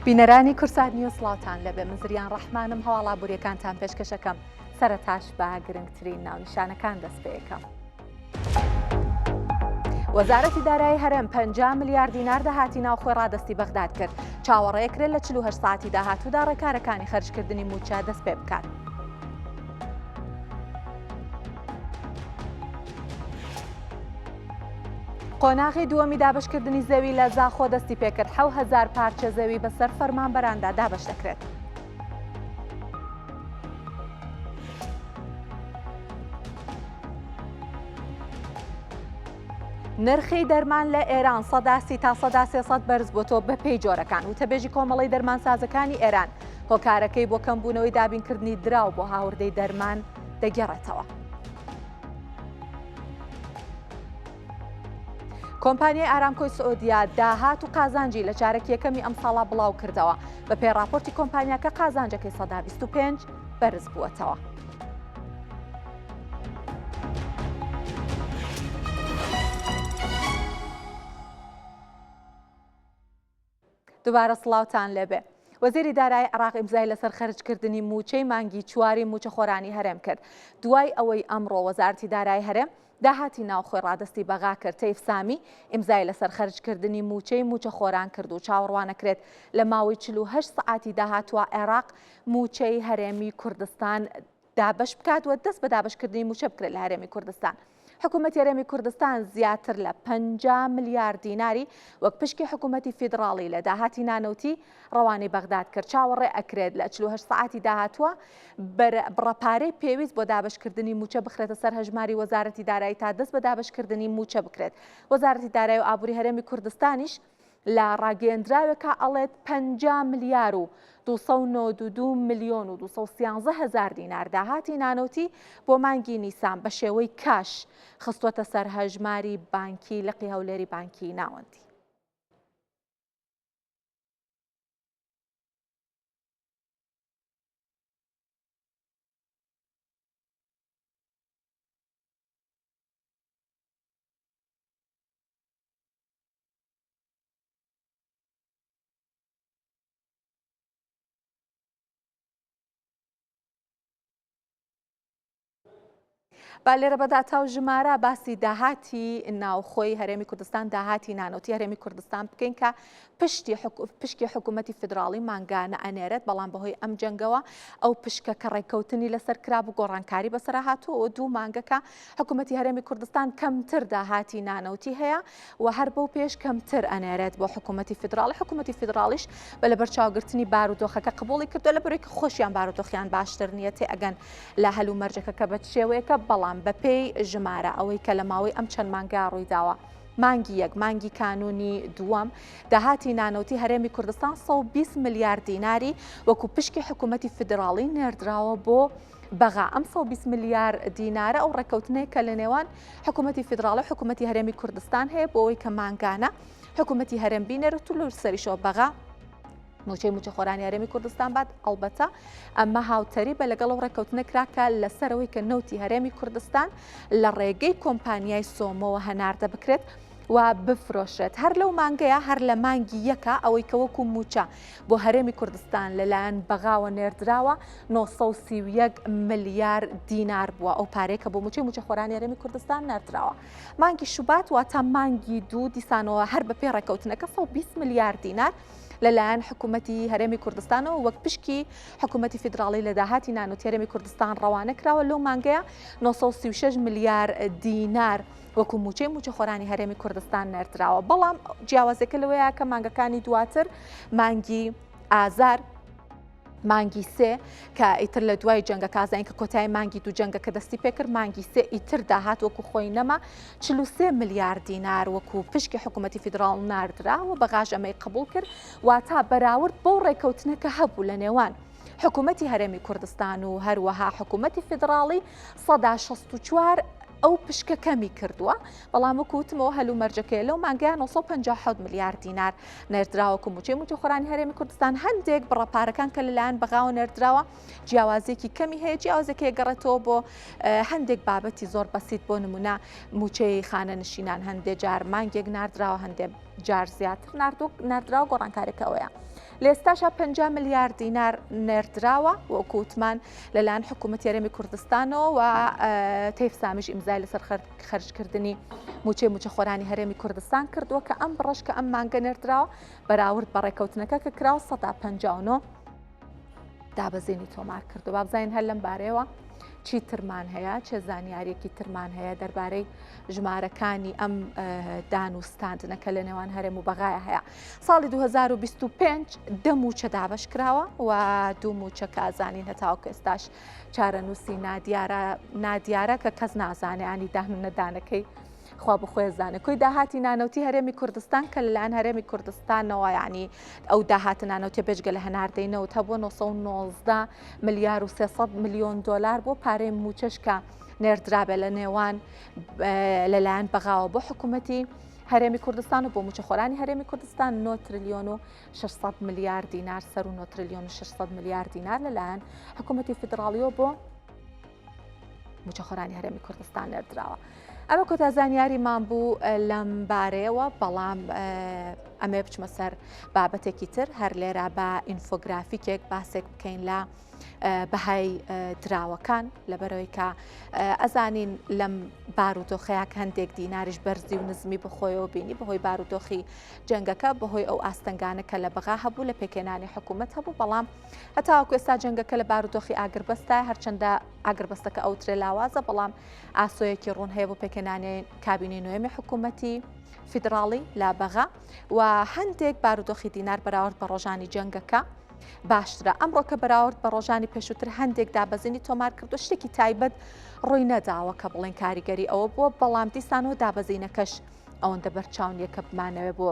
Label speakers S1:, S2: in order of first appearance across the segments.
S1: بینەرانی کورسات نیوز سڵاوتان لەبێ من زریان ڕەحمانم هەواڵا بوریەکانتان پێشکەشەکەم سەرەتاش بە گرنگترین ناونیشانەکان دەست پێ یەکەم. وەزارەتی دارایی هەرێم 50 ملیار دینار داهاتی ناوخۆی ڕادستی بەغداد کرد. چاوەڕێکرێت لە 48 ساعتی داهاتوودا ڕێکارەکانی خەرجکردنی موچە دەست پێ بکات. قۆناغی دووەمی دابشکردنی زەوی لە زاخۆ دەستی پێکرد. 7000 پارچە زەوی بەسەر فەرمانبەراندا دابش دەکرێت. نرخی دەرمان لە ئێران سەدا 30 تا سەدا 300 بەرز بۆتەوە بە پێی جۆرەکان. وتەبێژی کۆمەڵی دەرمانسازەکانی ئێران هۆکارەکەی بۆ کەمبوونەوەی دابینکردنی دراو بۆ هاوردەی دەرمان دەگەڕێتەوە. کۆمپانیای ئارامکۆی سعودیا داهات و قازانجی لە چارەکی یەکەمی ئەم ساڵا بڵاو کردەوە. بە پێی راپۆرتی کۆمپانیاکە قازانجەکەی سەدا 25 بەرز بووەتەوە. دووبارە سڵاوتان لێبێ. وەزیری دارایی عێراق ئیمزای لەسەر خەرجکردنی موچەی مانگی چواری موچەخۆرانی هەرێم کرد. دوای ئەوەی ئەمڕۆ وەزارەتی دارایی هەرێم داهاتی ناوخۆی ڕادستی بەغا کرد. تەیف سامی ئیمزای لەسەر خەرجکردنی موچەی موچەخۆران کرد و چاوەڕوانەکرێت لە ماوەی 48 سەعاتی داهاتوە عێراق موچەی هەرێمی کوردستان دابش بکات و دەست بە دابشکردنی موچە بکرێت لە هەرێمی کوردستان. حکوومەتی هەرێمی کوردستان زیاتر لە 50 ملیار دیناری وەک پشکی حکوومەتی فیدراڵی لە داهاتی نانەوتی ڕەوانەی بەغداد کرد. چاوەڕێ ئەکرێت لە 48 سەعاتی داهاتووە بڕەپارەی پێویست بۆ دابشکردنی موچە بخرێتە سەر هەژماری وەزارەتی دارایی تا دەست بە دابشکردنی موچە بکرێت. وەزارەتی دارایی و ئابووری هەرێمی کوردستانیش لە ڕاگەیەندراوێکە ئەڵێت 50 ملیار و 292 ملیۆن و 213 هزار دینار داهاتی نانەوتی بۆ مانگی نیسان بە شێوەی کاش خستوەتە سەر هەژماری بانکی لقی هەولێری بانکی ناوەندی. با لێرە بەداتاو ژمارە باسی داهاتی ناوخۆی هەرێمی کوردستان داهاتی نانەوتی هەرێمی کوردستان بکەین کە پشکی حکوومەتی فیدراڵی مانگانە ئەنێرێت بەڵام بەهۆی ئەم جەنگەوە ئەو پشکە کە ڕێککەوتنی لەسەر کراب و گۆڕانکاری بەسەر هاتووە دوو مانگەکە حکوومەتی هەرێمی کوردستان کەمتر داهاتی نانەوتی هەیە و هەر بەو پێش کەمتر ئەنێرێت بۆ حکوومەتی فیدراڵی. حکوومەتی فیدراڵیش بە لەبەرچاوگرتنی بارودۆخەکە قبوڵی کردو لە بەرێکی خۆشیان بارودۆخیان باشتر نیە تێ ئەگەن لە هەلوو مەرجەکە کە بە شێوەیەکە بەڵام بەپێی ژمارە ئەوەی کە لە ماوەی ئەم چەند مانگا ڕوویداوە مانگی یەک مانگی کانونی دووەم داهاتی نانەوتی هەرێمی کوردستان 120 ملیار دیناری وەکو پشکی حکوومەتی فیدراڵی نێردراوە بۆ بەغا. ئەم 120 ملیار دینارە ئەو ڕێککەوتنەیە کە لە نێوان حکوومەتی فیدراڵی و حکوومەتی هەرێمی کوردستان هەیە بۆ ئەوەی کە مانگانە حکوومەتی هەرێم بینێرێت و لەو سەریشەوە بەغا موچەی موچەخۆرانی هەرێمی کوردستان بات. ئەڵبەتە ئەمە هاوتەری بە لەگەڵ ڕێککەوتنە کراکە لەسەرەوەی کە نەوتی هەرێمی کوردستان لە ڕێگەی کۆمپانیای سۆمەوە هەناردە بکرێت و بفرۆشێت. هەر لەو مانگەیە هەر لە مانگی یەکە ئەوەی کە وەکو موچە بۆ هەرێمی کوردستان لەلایەن بەغاوە نێردراوە 931 ملیار دینار بووە ئەو پارەیە کە بۆ موچەی موچەخۆرانی هەرێمی کوردستان نێردراوە. مانگی شوبات واتە مانگی دوو دیسانەوە هەر بەپێی ڕێککەوتنەکە 120 ملیار دینار لەلایەن حکوومەتی هەرێمی کوردستانەوە وەک پشکی حکوومەتی فیدراڵی لە داهاتی نانەوتی هەرێمی کوردستان ڕەوانە کراوە. لەو مانگەیە 936 ملیار دینار وەکو موچەی موچەخۆرانی هەرێمی کوردستان نێردراوە. بەڵام جیاوازەکە لەوەیە کە مانگەکانی دواتر مانگی ئازار مانگی سێ کە ئیتر لە دوای جەنگە کازاین کە کۆتای مانگی دوو جەنگە کە دەستی پێکرد مانگی سێ ئیتر داهات وەکو خۆی نەما 43 ملیار دینار وەکو پشکی حکوومەتی فیدراڵ ناردرا و بەغاژ ئەمەی قبول کرد واتا بەراورد بۆ ڕێککەوتنەکە هەبوو لە نێوان حکوومەتی هەرێمی کوردستان و هەروەها حکوومەتی فیدراڵی 164 ئەو پشکە کەمی کردووە. بەڵام وەکوتمەوە هەلوو مەرجەکەی لەو مانگەیە 957 ملیار دینار نێردراوە موچەی موچەخۆرانی هەرێمی کوردستان. هەندێک بڕەپارەکان کە لەلایەن بەغاوە نێردراوە جیاوازێکی کەمی هەیە. جیاوازەکەی گەڕێتەوە بۆ هەندێک بابەتی زۆر بەسیط بۆ نمونە موچەی خانە نشینان هەندێک جار مانگێک ناردراوە هەندێک جار زیاتر ناردراوە گۆڕانکارێکەوەیە. لێستاشە 50 میلیارد دینار نێردراوە وەکووتمان لەلایەن حکوومەتی هەرێمی کوردستانەوە و تەیف سامیش ئیمزای لەسەر خەرجکردنی موچە خۆرانی هەرێمی کوردستان کردووە کە ئەم بڕەش کە ئەم مانگە نێردراوە بەراورد بە ڕێکەوتنەکە کە کراوە 159 دابەزێنی تۆمار کردو. با بزانین هەر لەم بارەیەوە چی ترمان هەیە، چه زانیاریەکی ترمان هەیە دەربارەی ژمارەکانی ئەم دانوستاندنەکە لە نێوان هەرێم و بەغایە هەیە. ساڵی 2025 دە موچە دابش کراوە و دوو موچە کە ئازانین هەتاوەکو ئێستاش چارەنووسی نادیارە کە کەس نازانێ داهنەدانەکەی خوا بخۆی زانێ. کۆی داهاتی نانەوتی هەرێمی کوردستان کە لەلایەن هەرێمی کوردستانەوە یعنی ئەو داهاتە نانەوتی بێژگە لە هەناردەینەوە هەبووە 919 ملیار و 300 میلیۆن دلار بۆ پارەی موچەش کە نێردرابێ لە نێوان لەلایەن بەغاوە بۆ حکوومەتی هەرێمی کوردستان و بۆ موچەخۆرانی هەرێمی کوردستان 9 تریلیۆن و 600 میلیارد دینار سەر و 9 تریلیۆن و 600 میلیارد دینار لەلایەن حکوومەتی فیدراڵیەوە بۆ موچەخۆرانی هەرێمی کوردستان نێردراوە. ئەمە کۆتا زانیاریمان بوو لەم بارەیەوە، بەڵام ئەمێ بچمە سەر بابەتێکی تر هەر لێرە بە ئینفۆگرافیکێک باسێک بکەین لە بەهای دراوەکان لەبەرەوەی کە ئەزانین لەم بارودۆخەیە هەندێک دیناریش بەرزی و نزمی بخۆیەوە بینی بەهۆی بارودۆخی جەنگەکە بەهۆی ئەو ئاستەنگانەکە لە بەغا هەبوو لە پێکێنانی حکوومەت هەبوو، بەڵام هەتاوەکو ئێستا جەنگەکە لە بارودۆخی ئاگربەستە هەرچەندە ئاگربەستەکە ئەو ترێ لاوازە، بەڵام ئاسۆیەکی ڕوون هەیە بۆ پێکێنانی کابینەی نوێمی حکوومەتی فیدراڵی لا بەغا و هەندێک بارودۆخی دینار بەراورد بە ڕۆژانی جەنگەکە باشترە. ئەمڕۆ کە بەراورد بە ڕۆژانی پێشووتر هەندێک دابەزینی تۆمار کردو شتێکی تایبەت ڕووی نەداوە کە بڵێن کاریگەری ئەوە بووە، بەڵام دیسانەوە دابەزینەکەش ئەوەندە بەرچاونیە کە بمانەوێ بۆ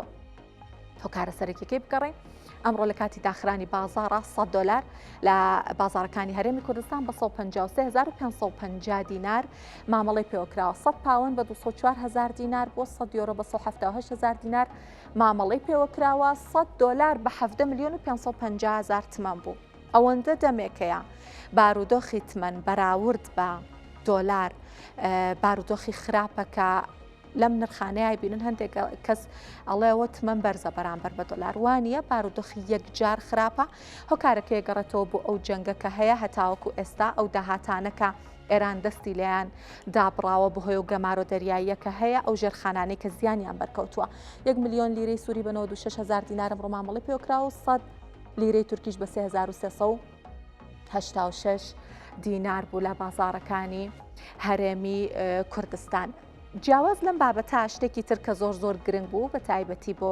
S1: هۆکارە سەرەکیەکەی بگەڕێن. ئەمڕۆ لە کاتی داخرانی بازارە 100 دلار لە بازارەکانی هەرێمی کوردستان بە 153550 دینار مامەڵەی پێوەکراوە، 100 پاوەند بە 24000 دینار بۆ 100 یۆرۆ بە 178000 دینار مامەڵەی پێوەکراوە، 100 دلار بە 17 میلیۆن و 550 تمەن بوو. ئەوەندە دەمێکەیە بارودۆخی تمەن بەراورد بە دۆلار بارودۆخی خراپەکە لەم نرخانەیە بینن هەندێک کەس ئەڵێەوە تمەن بەرزە بەرامبەر بە دۆلار، وانە بارودۆخی یەکجار خراپە هۆکارەکەی گەڕێتەوە بۆ ئەو جەنگەکە هەیە هەتاوەکو ئێستا ئەو داهاتانەکە ئێران دەستی لەیان دابڕاوە بەهۆی و گەمارۆ دەریاییەکە هەیە ئەو ژێرخانانەی کە زیانیان بەرکەوتووە. 1 میلیۆن لیرەی سووری بە 96,000 دینارم ڕۆمامەڵی پێوەکراوە و 100 لیرەی تورکیش بە 3386 دینار بوو لە بازارەکانی هەرێمی کوردستان. جیاواز لەم بابەتە شتێکی تر کە زۆر گرنگ بوو بە تایبەتی بۆ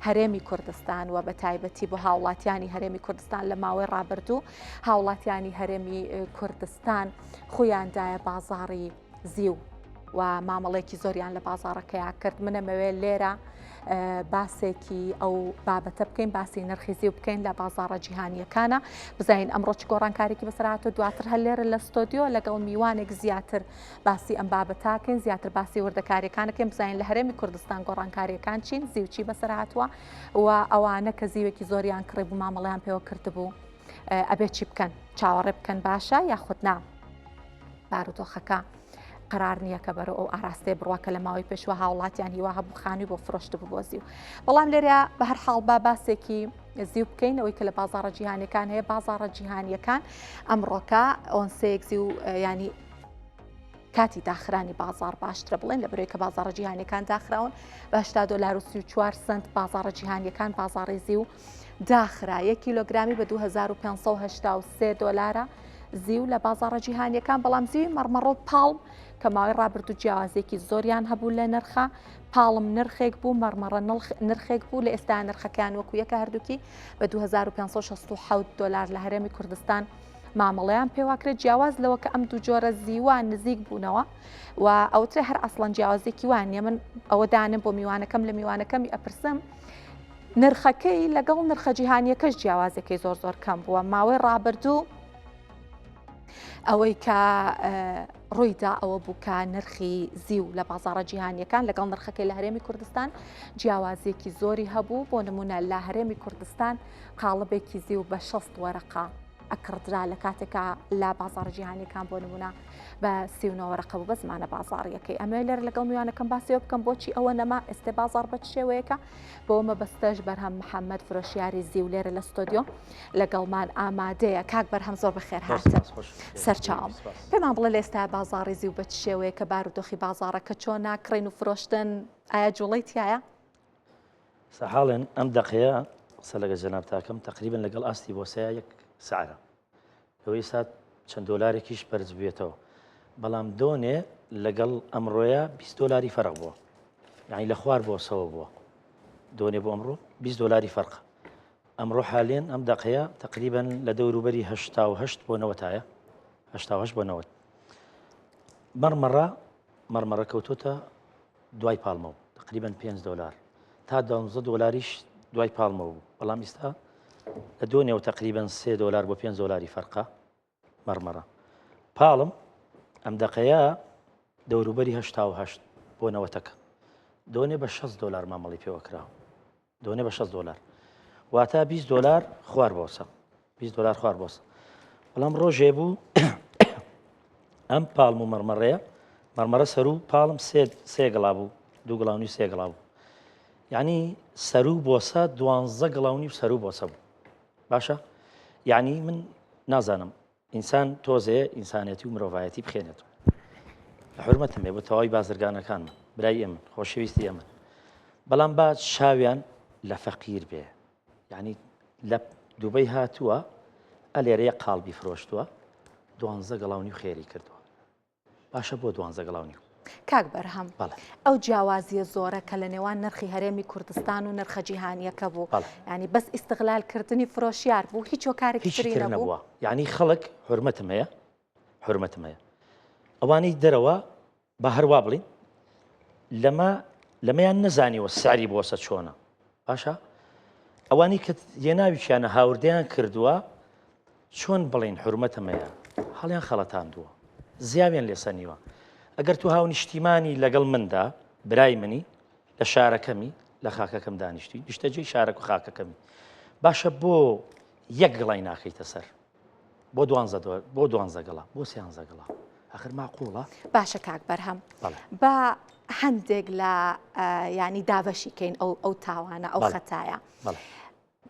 S1: هەرێمی کوردستان و بە تایبەتی بۆ هاوڵاتیانی هەرێمی کوردستان لە ماوەی ڕابردوو هاوڵاتیانی هەرێمی کوردستان خۆیاندایە بازاڕی زیو و مامەڵێکی زۆریان لە بازارەکەیان کرد. منەمەوێت لێرە باسێکی ئەو بابەتە بکەین، باسی نرخی زیو بکەین لە بازاڕە جیهانیەکانە، بزانین ئەمڕۆ چ گۆڕانکارێکی بەسەرهاتوو دواتر هەر لێرە لە ستۆدیۆ لەگەڵ میوانێک زیاتر باسی ئەم بابەتاکەین، زیاتر باسی وردەکاریەکانەکەین، بزانین لە هەرێمی کوردستان گۆڕانکاریەکان چین، زیوچی بەسەرهاتووە و ئەوانە کە زیوێکی زۆریان کڕی بوو مامەڵەیان پێوە کردبوو ئەبێ چی بکەن، چاوەڕێ بکەن باشە یاخود نا بارودۆخەکە قرار نییە کە بەرە ئەو ئاراستەی بڕواکە لە ماوەی پێشوە هاوڵاتیان هیوا هەبوو خانی بۆ فرۆشت بوو بۆ زیو. بەڵام لێرە بە هەر حاڵ با باسێکی زیو بکەین ئەوەی کە لە بازاڕە جیهانیەکان هەیە. بازاڕە جیهانیەکان ئەمڕۆکە ئۆنسەیەک زیو ینی کاتی داخرانی بازار باشترە بڵێن لە بەرەوەی کە بازاڕە جیهانیەکان داخراون بە 80 دلار و 34 سنت بازاڕە جیهانیەکان بازاڕی زیو داخرا. 1 کیلۆگرامی بە 2583 دلارە زیو لە بازاڕە جیهانیەکان، بەڵام زیوی مەڕمەڕۆ پاڵم کە ماوەی ڕابردوو جیاوازێکی زۆریان هەبوو لە نرخە، پاڵم نرخێک بوو، مەڕمەڕە نرخێک بوو، لە ئێستا نرخەکان وەکو یەکە هەردووکی بە 2567 دلار لە هەرێمی کوردستان مامەڵەیان پێواکرێت. جیاواز لەوە کە ئەم دوو جۆرە زیوان نزیک بوونەوە و ئەوترێ هەر ئەسڵەن جیاوازێکی وانە. من ئەوە دانم بۆ میوانەکەم لە میوانەکەمی ئەپرسم نرخەکەی لەگەڵ نرخە جیهانیەکەش جیاوازەکەی زۆر کەم بووە. ماوەی ڕابردوو ئەوەی کە ڕوویدا ئەوە بوو کە نرخی زیو لە بازاڕە جیهانیەکان لەگەڵ نرخەکەی لە هەرێمی کوردستان جیاوازێکی زۆری هەبوو. بۆ نمونە لە هەرێمی کوردستان قاڵبێکی زیو بە 60 وەرەقە ئەکردرا لە کاتێکە لە بازاڕە جیهانیەکان بۆ نمونە بە 39 ڕقە بوو بە زمانە بازاڕیەکەی ئەمە لێرە لەگەڵ میوانەکەم باسیەوە بکەم بۆچی ئەوە نەما ئێستا بازار بە شێوەیەەکە بۆ مەبەستەش بەرهەم محەممەد فرۆشیاری زیو لێرە لە ستۆدیۆ لەگەڵمان ئامادەیە کاک بەرهەم زۆر بەخێر هاتن سەرچاوم پێمان بڵێ لە ئێستا بازاڕی زیو بە شێوەیە کە بارودۆخی بازارەکە چۆن ناکڕین و فرۆشتن ئایا جوڵی تایە؟
S2: سەحاڵێن ئەم دەقەیە قسە لەگە جەناب تاکەم تقریبن لەگەڵ ئاستی بۆسەیە یەک سعرە لەوەی سات چەند دۆلارێکیش بەرز بێتەوە بەڵام دۆنێ لەگەڵ ئەمڕۆیە 20 دۆلاری فەرق بووە یعنی لە خوار بۆسەوە بووە دۆنێ بۆ ئەمڕۆ 20 دۆلاری فەرق ئەمڕۆ حالێن ئەم دەقەیە تقریبن لە دەوروبەری 88 بۆ 90 88 بۆ 90 مەرمەڕە کەوتۆتە دوای پاڵمە تقریبن 5 دۆلار تا 12 دۆلاریش دوای پاڵمە بوو بەڵام ئێستا لە دۆنێەوە تقریبن 3 دۆلار بۆ 5 دۆلاری فەرقە مەرمەڕە پاڵم ئەم دەقەیە دەوروبەری 88 بۆ 90ەکە دۆنێ بە 6 دۆلار مامەڵی پێوەکراوە دۆنێ بە 6 دۆلار واتە 20 دۆلار خوار بۆسە 20 دۆلار خوار بۆسە بەڵام ڕۆژێ بوو ئەم پاڵم و مەرمەرە سەر و پاڵم سێ گڵا بوو 2 گڵاونی 3 گڵا بوو یعنی سەر و بۆسە 12 گڵاونی سەر و بۆسە بوو باشە یعنی من نازانم ئینسان تۆزێ ئینسانەتی و مرۆڤایەتی بخێنێت لە حرمەتم بێ بۆ تەواوی بازرگانەکانمە برای ئێمە خۆشەویستی ئێمە بەڵام با شاویان لە فەقیر بێ یعنی لە دووبەی هاتووە ئەلێرەیە قاڵبی فرۆشتووە 12 گڵاونی و خێری کردووە باشە بۆ 12 گڵاونی
S1: کاک بەرهەم ئەو جیاوازیە زۆرە کە لە نێوان نرخی هەرێمی کوردستان و نرخە جیهانیەکە بوو ینی بەس ئیستغلالکردنی فرۆشیار بوو هیچ کارێکی نەبووە
S2: یعنی خەڵک حرمەتم هەیە ئەوانەی دەرەوە بە هەروە بڵین لەمەیان نەزانیوە سعری بۆسە چۆنە باشە ئەوانی کە یێناویچیانە هاوردەیان کردووە چۆن بڵین حرمەتم هەیە هەڵیان خەڵەتاندووە زیاویان لێسەنیوە ئەگەر تو هاو نیشتیمانی لەگەڵ مندا برای منی لە شارەکەمی لە خاکەکەم دانیشتی نیشتەجێی شارەک و خاکەکەمی باشە بۆ یەک گڵای ناکەیتە سەر بۆ 12 گڵا بۆ 13 گڵا ئاخر ماقوڵە
S1: باشە کاک بەرهەم بە هەندێک لە ینی دابەشیکەین ئەو تاوانە ئەو خەتایە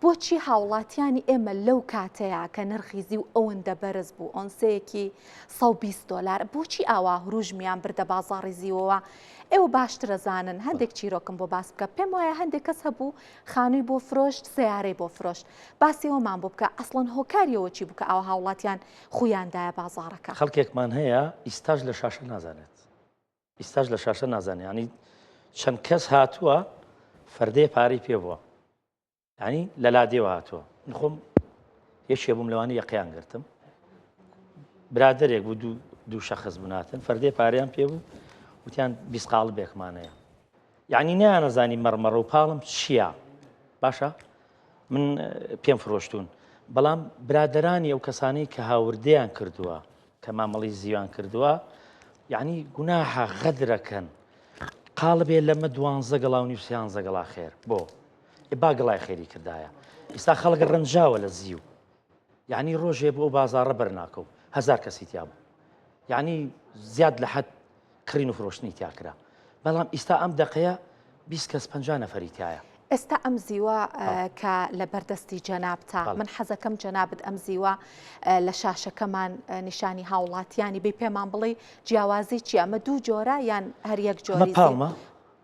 S1: بۆچی هاوڵاتیانی ئێمە لەو کاتەیە کە نرخی زی و ئەوەندە بەرز بوو ئۆنسەیەکی 120 دۆلار بۆچی ئاوا هروژمیان بردە بازاڕی زیوەوە ئێوە باشترە زانن هەندێک چیرۆکم بۆ باس بکە پێم وایە هەندێک کەس هەبوو خانووی بۆ فرۆشت سیارەی بۆ فرۆشت باسیەوەمان بۆ بکە ئەسڵەن هۆکاریەوە چی بووکە ئەوە هاوڵاتیان خۆیاندایە بازاڕەکە
S2: خەڵکێکمان هەیە ئیستاژ لە شاشە نازانێت ئیستاژ لە شاشە نازانێت ینی چەند کەس هاتووە فەردەیە پارەی پێ بووە ینی لە لادێوە هاتووە خۆم یەکێ بووم لەوانی یەقیان گرتم برادێک بوو دوو شەخص بناتن فەردەیە پارەیان پێ بوو وتیان 20 قاڵ بێکمانەیە یعنی نیانەزانی مەرمەڕە و پاڵم چییە باشە من پێم فرۆشتون بەڵام برادرانی ئەو کەسانەی کە هاوردەیان کردووە کە مامەڵی زیوان کردووە یعنی گوناحە غەدرەکەن قاڵ بێ لەمە 12 گڵاونی و 13 گڵا خێر بۆ با گڵای خێری کردایە ئێستا خەڵک ڕەنجاوە لە زیو یعنی ڕۆژێ بۆ بازاڕە بەرناکە و 1000 کەسی تیا بوو یعنی زیاد لە حەد کڕین و فرۆشتنی تیاکرا بەڵام ئێستا ئەم دەقەیە 20 کەس 50 نەفەری تایە
S1: ئێستا ئەم زیوە کە لە بەردەستی جەنابتا من حەزەکەم جەنابەت ئەم زیوە لە شاشەکەمان نیشانی هاوڵاتیانی بێ پێمان بڵێ جیاوازی چی ئەمە دوو جۆرە یان هەر یەک جۆری
S2: پاڵمە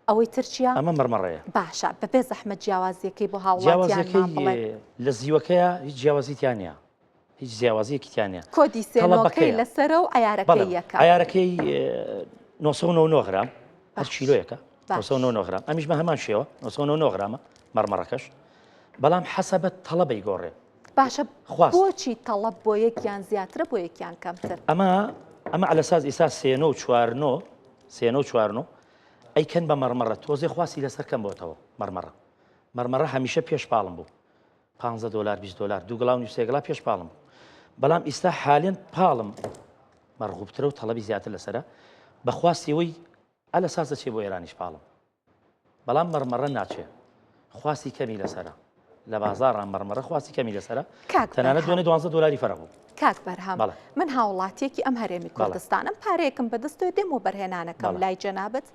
S1: ئەوەی ترچیە
S2: ئەمە مەرمەڕەیە
S1: باشە بەبێ زەحمەت جیاوازیەکەی بۆ هاوڵاتیان
S2: لە زیوەکەیە هیچ جیاوازیتیان نیە هیچ جیاوازیەکیتیان نیە
S1: کۆدی سێنۆکەی لەسەرە و ئەیارەکەی یەکە
S2: ئەیارەکەی 999 غرام هەر کیلۆیەکە 999 غرام ئەمیش بە هەمان شێوە 999 غرامە مەرمەڕەکەش بەڵام حەسەبە تەڵەبەی گۆڕێ
S1: باشە بۆچی تەڵەب بۆ یەکیان زیاترە بۆ یەکیان کەمتر
S2: ئەمە علەساز ئێستا سێنە و چوارنۆ ئەیکەن بە مەرمەڕە تۆزێ خواسی لەسەر کەم بۆتەوە مەرمەڕە هەمیشە پێش پاڵم بوو 15 دلار 20 دلار 2 گڵاونی 3 گڵا پێش پاڵم بوو بەڵام ئێستا حالێن پاڵم مەرغوبترە و تەڵەبی زیاتر لەسرە بەخواستیەوەی علەساز دەچێ بۆ ئێرانیش پاڵم بەڵام مەرمەڕە ناچێ خواستی کەمی لەسرە لە بازاڕان مەرمەڕە خواستی کەمی لەسرە تەنانەت دوێنێ 12 دلاری فەرق بوو
S1: کاک بەرهەم
S2: بەڵێ.
S1: من هاوڵاتیەکی ئەم هەرێمی کوردستان ئەم پارەیەکم بەدەستەوە دێم و بەرهێنانەکەم
S2: بەڵێ.
S1: لای جەنابەت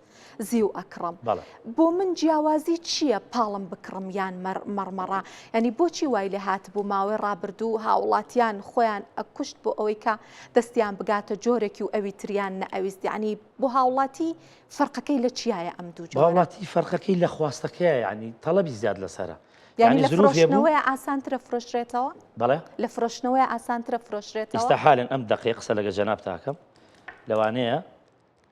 S1: زیو ئەکڕم
S2: بەڵێ.
S1: بۆ من جیاوازی چییە پاڵم بکڕم یان مەرمەڕا ینی بۆچی وای لێ هاتبوو ماوەی ڕابردوو هاوڵاتیان خۆیان ئەکوشت بۆ ئەوەی کە دەستیان بگاتە جۆرێکی و ئەوی تریان نەئەویست ینی بۆ هاوڵاتی فەرقەکەی لە چیایە ئەم دوو جۆرە
S2: وڵاتی فەرقەکەی لە خواستەکەیە ینی تەڵەبی زیاد لەسرە
S1: ینی لە فرۆشتنەوەی ئاسانترە فرۆشرێتەوە
S2: بەڵێ
S1: لە فرۆشتنەوەی ئاسانترە فرۆشرێتەوە
S2: ئێستا حالن ئەم دقیق قسە لەگە جەناب تاکەم لەوانەیە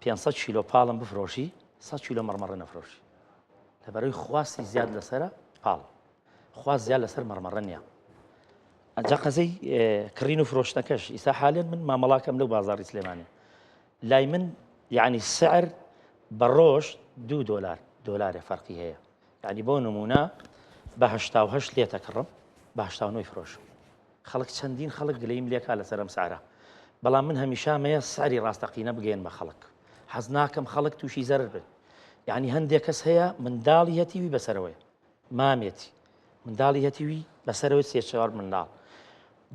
S2: 500 کیلۆ پاڵم بفرۆشی 100 کیلۆ مەرمەڕە نەفرۆشی لەبەرەوەی خواستی زیاد لەسرە پاڵ خواست زیاد لەسەر مەرمەڕە نییە ئەجا قەزەی کڕین و فرۆشتنەکەش ئیسا حالێن من مامەڵاکەم لەو بازاڕی سلێمانێ لای من یعنی سعر بە ڕۆژ 2 دۆلارێ فەرقی هەیە یعنی بۆ نمونە بە 88 لێتە کڕم بە 89 فرۆشم خەڵک چەندین خەڵک گلەیم لێکا لەسەر ئەم سعرە بەڵام من هەمیشامەیە سعری ڕاستەقینە بگەین بە خەڵک حەز ناکەم خەڵک تووشی زەرر بن یعنی هەندێک کەس هەیە منداڵی هەتیوی بەسەرەوەی مامێتی منداڵی هەتیوی بەسەرەوەی 3-4 منداڵ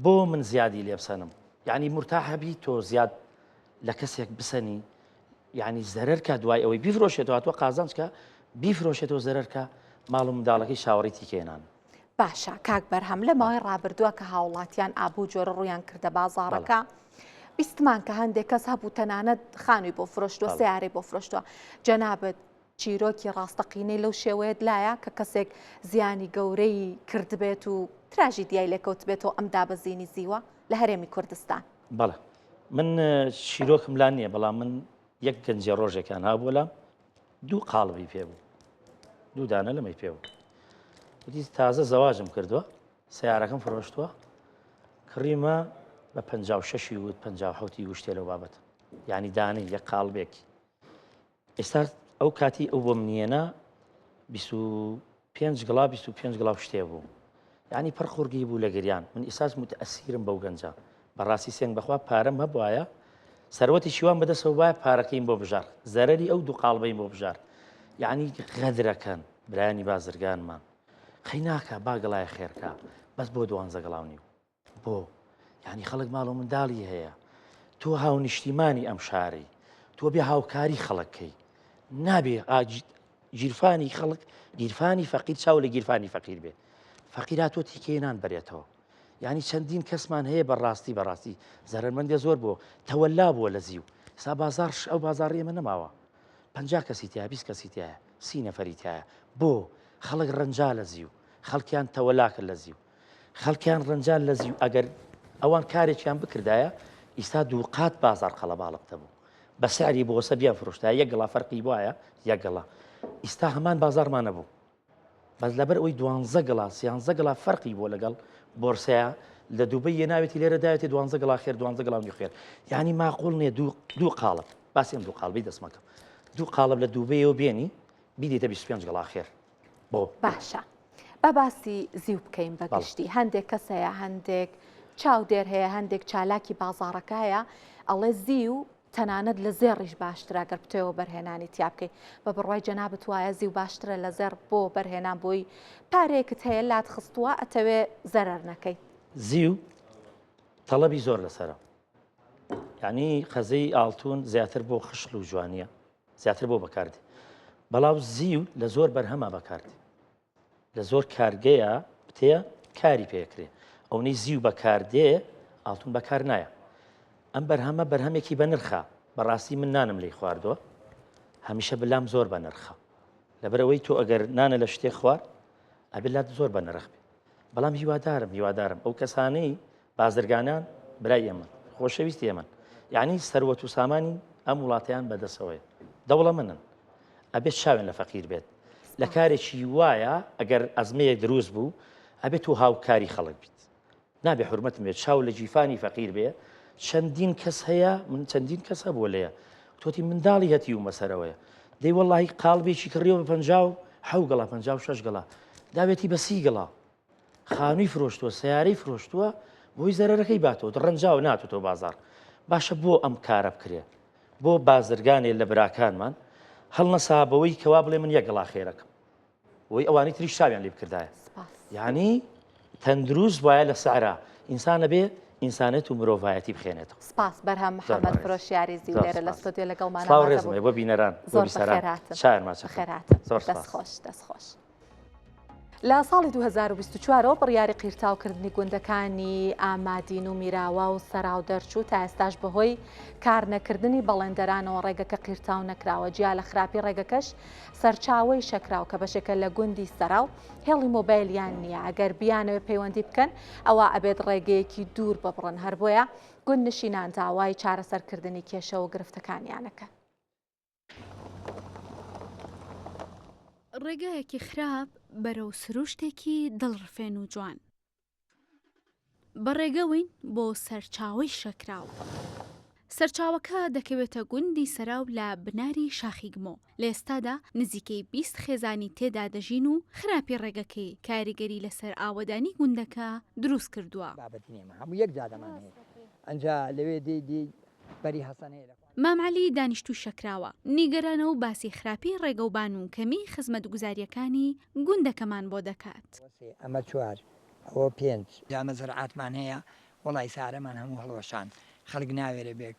S2: بۆ من زیادی لێ بسەنم یعنی مرتاحەبی تۆ زیاد لە کەسێک بسەنی یعنی زەرەرکە دوای ئەوەی بیفرۆشێتەوە تۆ قازانچکە بیفرۆشێتەوە زەرەرکە ماڵ و منداڵەکەی شاوەڕێتی کێنان
S1: باشە کاک بەرهەم لە ماوەی ڕابردووە کە هاوڵاتیان ئابوو جۆرە ڕویان کردە بازاڕەکە بیستمان کە هەندێک کەس هەبوو تەنانەت خانووی بۆ فرۆشتووە سیارەی بۆ فرۆشتووە جەنابەت چیرۆکی ڕاستەقینەی لەو شێوەیەت لایە کە کەسێک زیانی گەورەی کردبێت و تراژی دیای لێکەوت بێتەوە ئەم دابەزینی زیوە لە هەرێمی کوردستان
S2: بەڵێ من شیرۆکم لا نییە بەڵام من یەک گەنجێ ڕۆژێکان هابووە لە 2 قاڵبی پێبوو 2 دانە لەمەی پێبوو وتی تازە زەواجم کردووە سیارەکەم فرۆشتووە کڕیمە بە 56 وت 57 وشتێ لەو بابەت یعنی دانەی یەک قاڵبێکی ئێستا ئەو کاتی ئەو بۆ منیێنە 25 گڵا 25 گڵاو شتێ بوو یعنی پڕ خورگی بوو لە گریان من ئیساس متەسیرم بەو گەنجە بەڕاستی سێنگ بەخوا پارەم هەبوایە سەرەتی شیوان بەدەسەوە وایە پارەکەیم بۆ بژار زەرەری ئەو 2 قاڵبەیم بۆ بژار یعنی غەدرەکەن برایانی بازرگانمان خەی ناکە با گڵای خێرکە بەس بۆ 12 گڵاونی بۆ یعنی خەڵک ماڵ و منداڵی هەیە تۆ هاو نیشتیمانی ئەم شاری تۆ بێ هاوکاری خەڵکەی نابێ گیرفانی خەڵک گیرفانی فەقیر چاو لە گیرفانی فەقیر بێ فەقیرات تۆ تیکێنان بەرێتەوە یعنی چەندین کەسمان هەیە بەڕاستی زەرمەندە زۆر بۆ تەوەلا بووە لە زیو سا بازارش ئەو بازاڕی ئێمە نەماوە 50 کەسی تایە 20 کەسی تایە 30 نەفەری تایە بۆ خەڵک ڕەنجا لە زیو خەڵکیان تەوەلاکە لە زیو خەڵکیان ڕەنجان لە زیو ئەگەر ئەوان کارێکیان بکردایە ئیستا 2 قات بازار قەڵەباڵقتە بوو بە سعری بۆ سە بیان فرۆشتە 1 گڵا فەرقی وایە 1 گڵا ئیستا هەمان بازارمان نەبوو بەس لەبەر ئەوی 12 گڵا 13 گڵا فەرقی بۆ لەگەڵ بۆرسەیە لە دووبەی ناوێتی لێرە داوێتی 12 گڵا خێر 12 گڵاوی خێر یعنی ماقۆڵ نییە 2 قاڵب باسیێن 2 قاڵبی دەستمەکەم 2 قاڵب لە دووبەیەوە بێنی بیدێتە 25 گڵا خێر بۆ
S1: باشە با باسی زیو بکەین بەگشتی هەندێک کەسەیە هەندێک چاودێر هەیە هەندێک چالاکی بازاڕەکە هەیە ئەڵێ زیو تەنانەت لە زێڕیش باشترە گەر بتەوە بەرهێنانی تیا بکەی بە بڕوای جەنابەت وایە زیو باشترە لە زێر بۆ بەرهێنان بۆی پارێکت هەیە لات خستووە ئەتەوێ زەرەر نەکەی
S2: زیو تەڵەبی زۆر لەسرە یعنی خەزەی ئاڵتون زیاتر بۆ خشل و جوانیە زیاتر بۆ بەکاردی بەڵاو زیو لە زۆر بەرهەمە بەکاردی لە زۆر کارگەیە بتەیە کاری پێکرێ ئەوەی زیو بەکاردێ ئاڵتون بەکار نایە ئەم بەرهەمە بەرهەمێکی بە نرخە بەڕاستی من نانم لی خواردووە هەمیشە بلام زۆر بە نرخە لەبەرەوەی تۆ ئەگەر نانە لە شتێک خوارد ئەبلات زۆر بە نرخ بێ بەڵام هیوادارم ئەو کەسانەی بازرگانان برای ئێمە خۆشەویستی ئێمە یعنی سەروەت و سامانی ئەم وڵاتیان بەدەسەوەی دەوڵە منن ئەبێت چاوێن لە فەقیر بێت لە کارێکی وایە ئەگەر ئەزمەیەک دروست بوو ئەبێت و هاوکاری خەڵک بیت نابێ حرمەتم بێت چاو لە جیفانی فەقیر بێ چەندین کەس هەیە من چەندین کەس هەبووە لەیە تۆتی منداڵی هەتی و مەسەرەوەیە دەی وەڵی قاڵبێکی کڕیەوە بە 50 گڵا 56 گڵا داوێتی بە 30 گڵا خانووی فرۆشتووە سیارەی فرۆشتووە بۆی زەرەرەکەی باتەوە ڕەنجاو ناتوتەوە بازار باشە بۆ ئەم کارە بکرێ بۆ بازرگانێ لە براکانمان هەڵ نەسابەوەی کەوا بڵێ من 1 گڵا خێرەکەم وی ئەوانی تریش چاویان لێ بکردایە یعنی تەندروست وایە لە سەعرا ئینسانە بێ ئینسانێت و مرۆڤایەتی بخێنێتەوە.
S1: سپاس بەرهەم محەممەد فرۆشیاری زی لێرە لە ستۆدیۆ لەگەڵمان
S2: سڵاو ڕێزمێ بۆ بینەران
S1: زۆر بەخێرهاتن
S2: شارماچەخێراتن
S1: دەستخۆش. لە ساڵی 2024ەوە بڕیاری قیرتاوکردنی گوندەکانی ئامادین و میراوە و سەراو دەرچوو تا ئێستاش بەهۆی کار نەکردنی بەڵێندەرانەوە ڕێگەکە قیرتاو نەکراوە. جیا لە خراپی ڕێگەکەش سەرچاوەی شەکراو کە بەشێکە لە گوندی سەراو هێڵی مۆبایلیان نییە. ئەگەر بیانەوە پەیوەندی بکەن ئەوە ئەبێت ڕێگەیەکی دوور ببڕن. هەر بۆیە گوند نشینان داوای چارەسەرکردنی کێشە و گرفتەکانیانەکە.
S3: ڕێگایەکی خراپ بەرەو سروشتێکی دڵڕفێن و جوان. بە ڕێگەوین بۆ سەرچاوەی شەکراو. سەرچاوەکە دەکەوێتە گوندی سەراو لە بناری شاخیگمۆ. لە ئێستادا نزیکەی 20 خێزانی تێدا دەژین و خراپی ڕێگەکەی کاریگەری لەسەر ئاوەدانی گوندەکە دروست کردووە.
S4: هەموو یەک جادەمان هەیە ئەنجا لەوێ دی بەری هەسەنەیە.
S3: مامعەلی دانیشتوو شەکراوە نیگەرانە و باسی خراپی ڕێگەوبان و کەمی خزمەتگوزاریەکانی گوندەکەمان بۆ دەکات.
S4: ئەمە 4 ئەوە 5 جامە زەرعاتمان هەیە وڵی سارەمان هەموو هەڵۆشان خەڵک ناوێرە بێ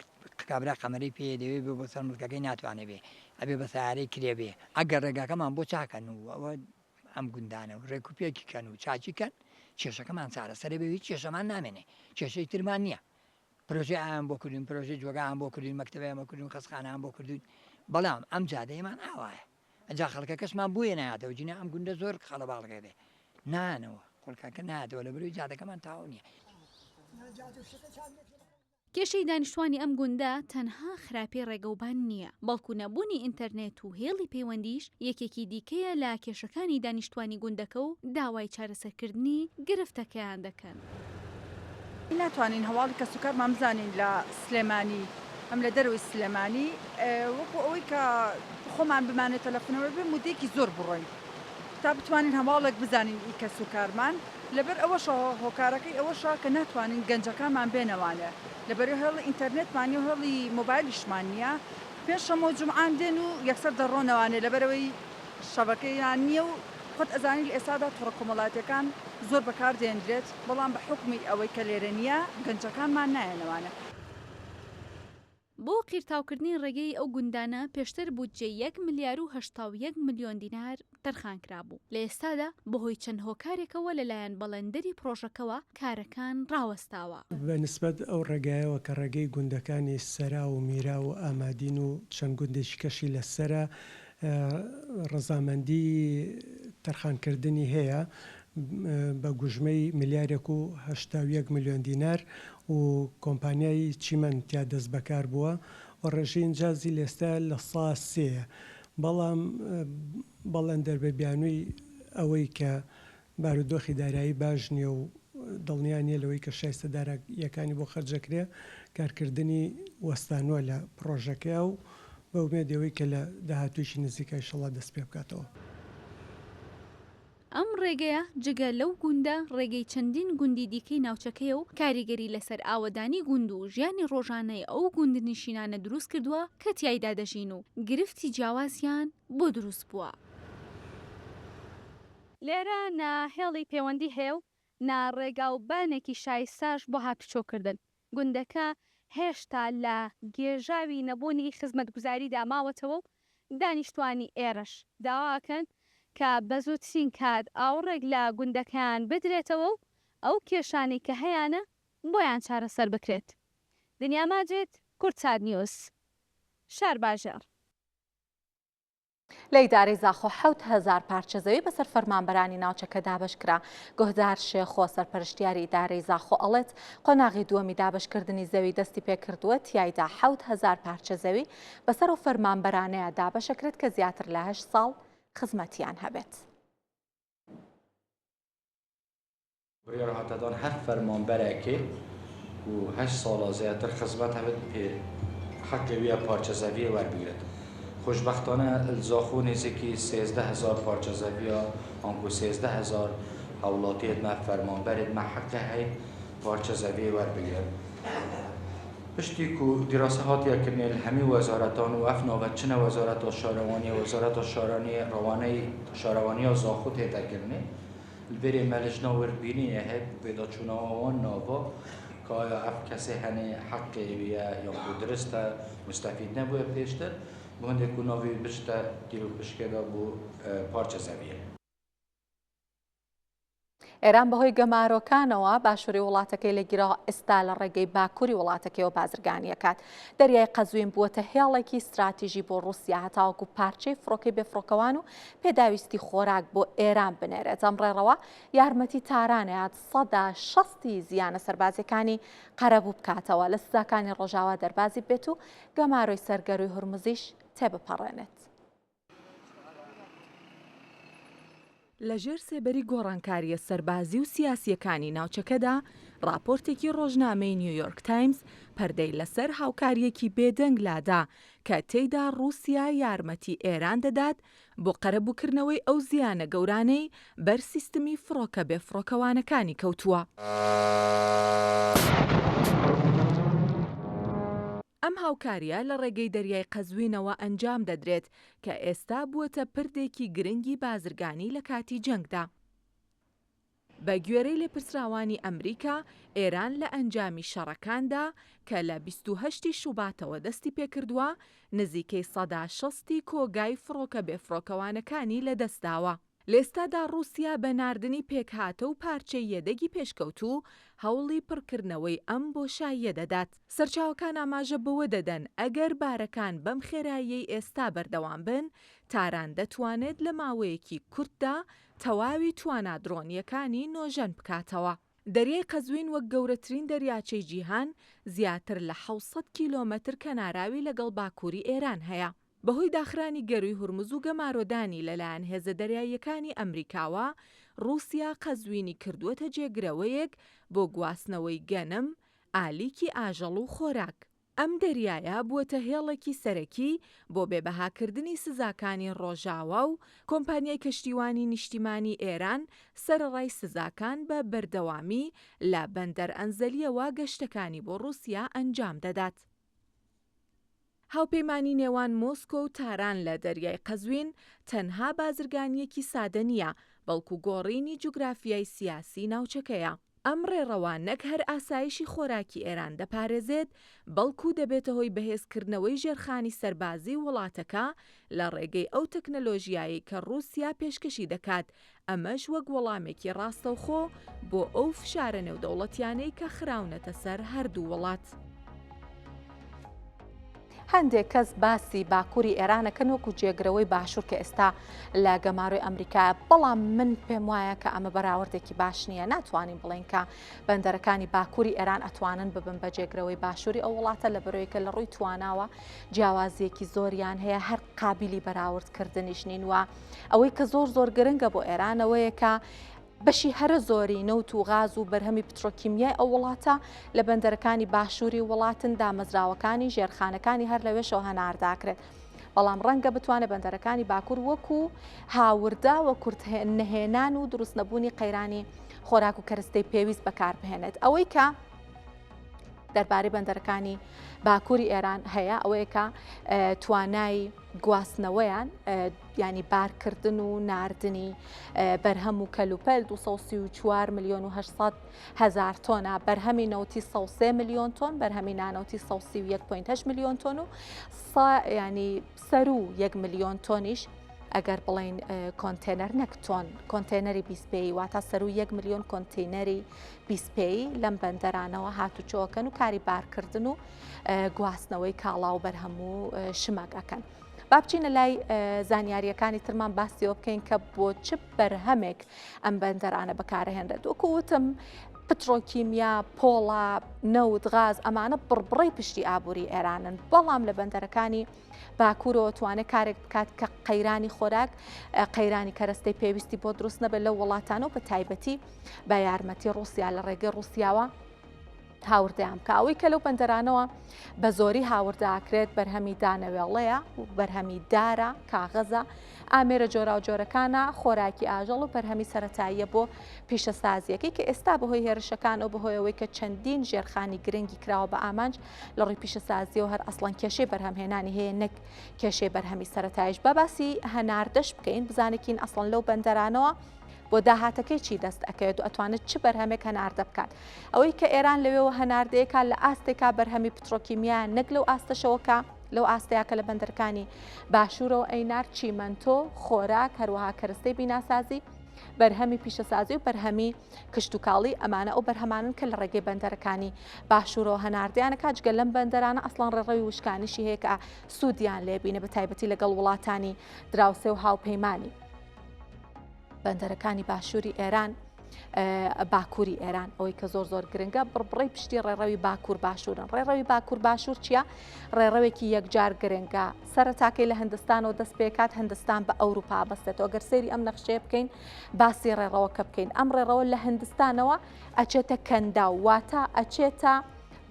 S4: کابرا قەمەری پێ دەوێت بێ بۆ سەر ملکەکەی ناتوانێت بێ ئەبێ بە سارەی کرێ بێ ئەگەر ڕێگاکەمان بۆ چاکەن و ئەوە ئەم گوندانە و ڕێکوپێکی کەن و چاچیکەن کێشەکەمان چارەسەرە بێوی کێشەمان نامێنێ کێشەی ترمان نییە. پرۆژه ئایان بۆ کردین پرۆژه جوگەیان بۆ کردین مەکتەبەیان کردین خەسخانەیان بۆ کردوین بەڵام ئەم جادەیەمان ئاوایە ئەجا خەڵکە کەسمان بۆیە نایاتەوە جینە ئەم گوندە زۆر خەڵە باڵغێ بێ نانەوە خۆڵکەکە نایاتەوە لە بروی جادەکەمان تاو نییە.
S3: کێشەی دانیشتوانی ئەم گوندە تەنها خراپی ڕێگەوبان نییە بەڵکو نەبوونی ئینتەرنێت و هێڵی پەیوەندیش یەکێکی دیکەیە لە کێشەکانی دانیشتوانی گوندەکە و داوای چارەسەرکردنی گرفتەکەیان دەکەن.
S5: ناتوانین هەواڵی کە سوکارمان بزانین لە سلێمانی ئەم لە دەروی سلێمانی وەکو ئەوەی کە خۆمان بمانێت تەلەفۆنەوە بێ مودێکی زۆر بڕۆین تا بتوانین هەواڵێک بزانین ئی کە سوکارمان لەبەر ئەوەشە هۆکارەکەی ئەوەشە کە ناتوانین گەنجەکانمان بێنەوانێ لەبەر هێڵی ئینتەرنێتمانی و هێڵی مۆبایلیشمان نییە پێشەمە جمعان دێن و یەکسەر دەڕۆنەوانێ لەبەرەوەی شەبەکەیان نییە و خۆت ئەزانی لە ئێستادا تووڕە کۆمەڵاتیەکان زۆر بەکار دێنرێت بەڵام بە حکمی ئەوەی کە لێرە نییە گەنجەکانمان نایەنەوانە.
S3: بۆ قیرتاوکردنی ڕێگەی ئەو گوندانە پێشتر بودجێ 1.81 ملیۆن دینار تەرخانکرا بوو. لە ئێستادا بەهۆی چەند هۆکارێکەوە لەلایەن بەڵێندەری پرۆژەکەوە کارەکان ڕاوەستاوە.
S6: بەنسبەت ئەو ڕێگایەوە کە ڕێگەی گوندەکانی سەرا و میرا و ئامادین و چەند گوندێکی کەشی لەسرە ڕەزامەندی تەرخانکردنی هەیە بە گوژمەی ملیارێک و 81 ملیۆن دینار و کۆمپانیای چیمەنتیا دەست بەکار بووە و ڕێژەی جازی لێستا لە سا 3 بەڵام بەڵێندەر بە بیانووی ئەوەی کە بارودۆخی دارایی باش نییە و دڵنیانە لەوەی کە شایستە داراییەکانی بۆ خەرجەکرێ کارکردنی وەستانوە لە پرۆژەکە و بە ئومێدەوەی کە لە داهاتوویشی نزیکای شەڵا دەست پێ بکاتەوە.
S3: ئەم ڕێگەیە جگە لەو گوندە ڕێگەی چەندین گوندی دیکەی ناوچەکەیە و کاریگەری لەسەر ئاوەدانی گوند و ژیانی ڕۆژانەی ئەو گوند نشینانە دروست کردووە کە تیایدا دەژین و گرفتی جیاوازیان بۆ دروست بووە.
S7: لێرە ناهێڵی پەیوەندی هەیە و ناڕێگاوبانێکی شایستاش بۆ هاتوچۆکردن. گوندەکە هێشتا لە گێژاوی نەبوونی خزمەتگوزاری داماوەتەوە و دانیشتوانی ئێرەش داواکەن کە بە زووترین کات ئاوڕێک لە گوندەکەیان بدرێتەوە و ئەو کێشانەی کە هەیەە بۆیان چارەسەر بکرێت. دنیا ماجێت کورتساد نیوز شار باژێر.
S1: لە ئیدارەی زاخۆ 7,000 پارچە زەوی بەسەر فەرمانبەرانی ناوچەکە دابشکرا. گۆهدار شێخۆ سەرپەرشتیاری ئیدارەی زاخۆ ئەڵێت قۆناغی دووەمی دابشکردنی زەوی دەستی پێکردووە تیایدا 7,000 پارچە زەوی بەسەر و فەرمانبەرانەیە دابەشەکرێت کە زیاتر لە 8 ساڵ خزمەتیان هەبێت.
S8: بڕیار هاتەدان هەر فەرمانبەرێکی و 8 ساڵە زیاتر خزمەت هەبێت پێ حەقەویە پارچە زەویە وەربگرێت. خوشبختانە زاخۆ نزیکی 13,000 پارچە زەویە ئەنگو 13,000 هەوڵاتیت مە فەرمانبەرێت مە حەقە هەی پارچە زەویە وەربگرێت. پشتی کو دیراسە هاتیەکردنێ هەمی وەزارەتان و ئەف ناوەت چنە وەزارەتە شارەوانی وەزارەتە شارانی ڕەوانەی شارەوانیە زاخۆ تێدەکردنێ لبێرێ مەلژنا وەربینیە هەیە پێداچوونەوەوان ناوە که آیا اف کسی هنه حق یا درسته مستفید نبوده پیشتر بهنده که ناوی بشته دیرو پشکده بو پارچه زویه.
S1: ئێران بەهۆی گەمارۆکانەوە باشووری وڵاتەکەی لەگیرەوە ئێستا لە ڕێگەی باکووری وڵاتەکەیەوە بازرگانیەکات. دەریای قەزوین بووەتە هێڵێکی استراتیژی بۆ رووسیا هەتاوەکو پارچەی فڕۆکەی بێفڕۆکەوان و پێداویستی خۆراک بۆ ئێران بنێرێت. ئەم ڕێڕەوە یارمەتی تارانەیە 160 زیانە سەربازەکانی قەرەبوو بکاتەوە لە سزاکانی ڕۆژاوا دەربازی بێت و گەمارۆی سەرگەروی هورمزیش تێبپەڕێنێت. لەژێر سێبەری گۆڕانکاریە سەربازی و سیاسیەکانی ناوچەکەدا راپۆرتێکی ڕۆژنامەی نیویۆرک تایمز پەردەی لەسەر هاوکاریەکی بێدەنگ لادا کە تێیدا رووسیا یارمەتی ئێران دەدات بۆ قەرەبووکردنەوەی ئەو زیانە گەورانەی بەر سیستمی فڕۆکە بێفڕۆکەوانەکانی کەوتووە. ئەم هاوکاریە لە ڕێگەی دەریای قەزوینەوە ئەنجام دەدرێت کە ئێستا بووەتە پردێکی گرنگی بازرگانی لە کاتی جەنگدا. بە گوێرەی لێپرسراوانی ئەمریکا، ئێران لە ئەنجامی شەڕەکاندا کە لە 28 شوباتەوە دەستی پێکردووە نزیکەی 160 کۆگای فڕۆکە بێفڕۆکەوانەکانی لەدەستداوە. لێستادا رووسیا بە ناردنی پێکهاتە و پارچەی یەدەگی پێشکەوتوو هەوڵی پڕکردنەوەی ئەم بۆشاییە دەدات. سەرچاوەکان ئاماژە بەوە دەدەن ئەگەر بارەکان بەم خێراییەی ئێستا بەردەوام بن، تاران دەتوانێت لە ماوەیەکی کورتدا تەواوی توانە درۆنیەکانی نۆژەن بکاتەوە. دەریای قەزوین وەک گەورەترین دەریاچەی جیهان زیاتر لە 600 کیلۆمەتر کەناراوی لەگەڵ باکووری ئێران هەیە. بەهۆی داخرانی گەروی هورمز و گەمارۆدانی لەلایەن هێزە دەریاییەکانی ئەمریکاوە، رووسیا قەزوینی کردووەتە جێگرەوەیەک بۆ گواستنەوەی گەنم، ئالیکی ئاژەڵ و خۆراک. ئەم دەریایە بووەتە هێڵێکی سەرەکی بۆ بێبەهاکردنی سزاکانی ڕۆژاوا و کۆمپانیای کەشتیوانی نیشتیمانی ئێران سەرەڕای سزاکان بە بەردەوامی لە بەندەر ئەنزەلیەوە گەشتەکانی بۆ رووسیا ئەنجام دەدات. هاوپەیمانی نێوان مۆسکۆ و تاران لە دەریای قەزوین تەنها بازرگانیەکی سادە نییە، بەڵکو گۆڕینی جوگرافیای سیاسی ناوچەکەیە. ئەم ڕێڕەوە نەک هەر ئاسایشی خۆراکی ئێران دەپارێزێت، بەڵکو دەبێتە هۆی بەهێزکردنەوەی ژێرخانی سەربازی وڵاتەکە لە ڕێگەی ئەو تەکنەلۆژیایی کە رووسیا پێشکەشی دەکات، ئەمەش وەک وەڵامێکی ڕاستەوخۆ بۆ ئەو فشارە نێودەوڵەتیانەی کە خراونەتە سەر هەردوو وڵات. هەندێک کەس باسی باکووری ئێرانەکەن وەکو جێگرەوەی باشوور کە ئێستا لە گەماروی ئەمریکا، بەڵام من پێم وایە کە ئەمە بەراوردێکی باش نییە. ناتوانین بڵێن کە بەندەرەکانی باکووری ئێران ئەتوانن ببن بە جێگرەوەی باشووری ئەو وڵاتە لە بەرەوەیکە لە ڕووی تواناوە جیاوازیەکی زۆریان هەیە، هەر قابلی بەراوردکردنیش نین. وە ئەوەی کە زۆر گرنگە بۆ ئێرانەوەیە کە بەشی هەرە زۆری نەوت و غاز و بەرهەمی پترۆکیمیای ئەو وڵاتە لە بەندەرەکانی باشووری وڵاتن دامەزراوەکانی ژێرخانەکانی هەر لەوێشەوە هەنارداکرێت. بەڵام ڕەنگە بتوانێت بەندەرەکانی باکوور وەکو هاوردا و کورتنەهێنان و دروست نەبوونی قەیرانی خۆراک و کەرستەی پێویست بەکاربهێنێت. ئەوەی کە دەربارەی بەندەرەکانی باکووری ئێران هەیە ئەوەیە کە توانای گواستنەوەیان، ینی بارکردن و ناردنی بەرهەم و کەلوپەل 234 میلیۆن و 800 هەزار تۆنە، بەرهەمی نەوتی 103 میلیۆن تۆن، بەرهەمی نانەوتی 131.8 میلیۆن تۆن و ینی سەر و 1 میلیۆن تۆنیش ئەگەر بڵین کۆنتێنەر نەک تۆن، کۆنتێنەری بیسپێی، واتە سەر و 1 میلیۆن کۆنتێنەری بیسپێی لەم بەندەرانەوە هاتوچۆکەن و کاری بارکردن و گواستنەوەی کاڵا و بەرهەم و شمەک ئەکەن. با بچینە لای زانیاریەکانی ترمان باسیەوە بکەین کە بۆ چ بەرهەمێک ئەم بەندەرانە بەکارهێنرێت. وەکو وتم، پترۆکیمیا، پۆڵا، نەوت، غاز ئەمانە بڕبڕی پشتی ئابووری ئێرانن، بەڵام لە بەندەرەکانی باکوورەوە توانێت کارێک بکات کە قەیرانی خۆراک، قەیرانی کەرەستەی پێویستی بۆ دروست نەبێت لە وڵاتانە و بە تایبەتی بە یارمەتی رووسیا لە ڕێگەی رووسیاوە هاوردەیان بکە. ئەوەی کە لەو بەندەرانەوە بە زۆری هاورداکرێت بەرهەمی دانەوێڵەیە و بەرهەمی دارە، کاغەزە، ئامێرە جۆرا و جۆرەکانە، خۆراکی ئاژەڵ و بەرهەمی سەرەتاییە بۆ پیشەسازیەکەی کە ئێستا بەهۆی هێرشەکان و بەهۆیەوەی کە چەندین ژێرخانی گرنگی کراوە بە ئامانج لە ڕووی پیشەسازیەوە هەر ئەسڵەن کێشەی بەرهەمهێنانی هەیە، نەک کێشەی بەرهەمی سەرەتاییش. بە باسی هەناردەش بکەین، بزانێکین ئەسڵەن لەو بەندەرانەوە بۆ بۆ داهاتەکەی چی دەست ئەەکەوێت و ئەتوانێت چ بەرهەمێک هەناردە بکات ئەوەی کە ئێران لەوێەوە هەناردەیەکە لە ئاستێکا بەرهەمی پترۆکیمیا نەک لەو ئاستەشەوەکە لەو ئاستەیەکە لە بەندەرەکانی باشوورەوە ئەینار چیمەنتۆ خۆراک هەروەها کەرەستەی بیناسازی بەرهەمی پیشەسازی و بەرهەمی کشتتوکاڵی ئەمانە ئەو بەرهەمانن کە لە ڕێگەی بەندەرەکانی باشوورەوە هەناردیانە کاتژگە لەم بەندەرانە ئەسڵان ڕێڕەوی وشکانیشی هەیە کە سوودیان لێبینە بە تایبەتی لەگەڵ وڵاتانی دراوسێ و هاوپەیمانی بەندەرەکانی باشووری ئێران باکووری ئێران ئەوەی کە زۆر گرنگە بڕبڕی پشتی ڕێڕەوی باکوور باشوورن ڕێڕەوی باکوور باشوور چییە؟ ڕێڕەوێکی یەکجار گرنگە سەرەتاکەی لە هەندستانەوە دەست پێکات هەندستان بە ئەوروپا بەستێتەوە گەر سەیری ئەم نەخشەیە بکەین باسی ڕێڕەوەکە بکەین ئەم ڕێڕەوە لە هەندستانەوە ئەچێتە کەندا واتە ئەچێتە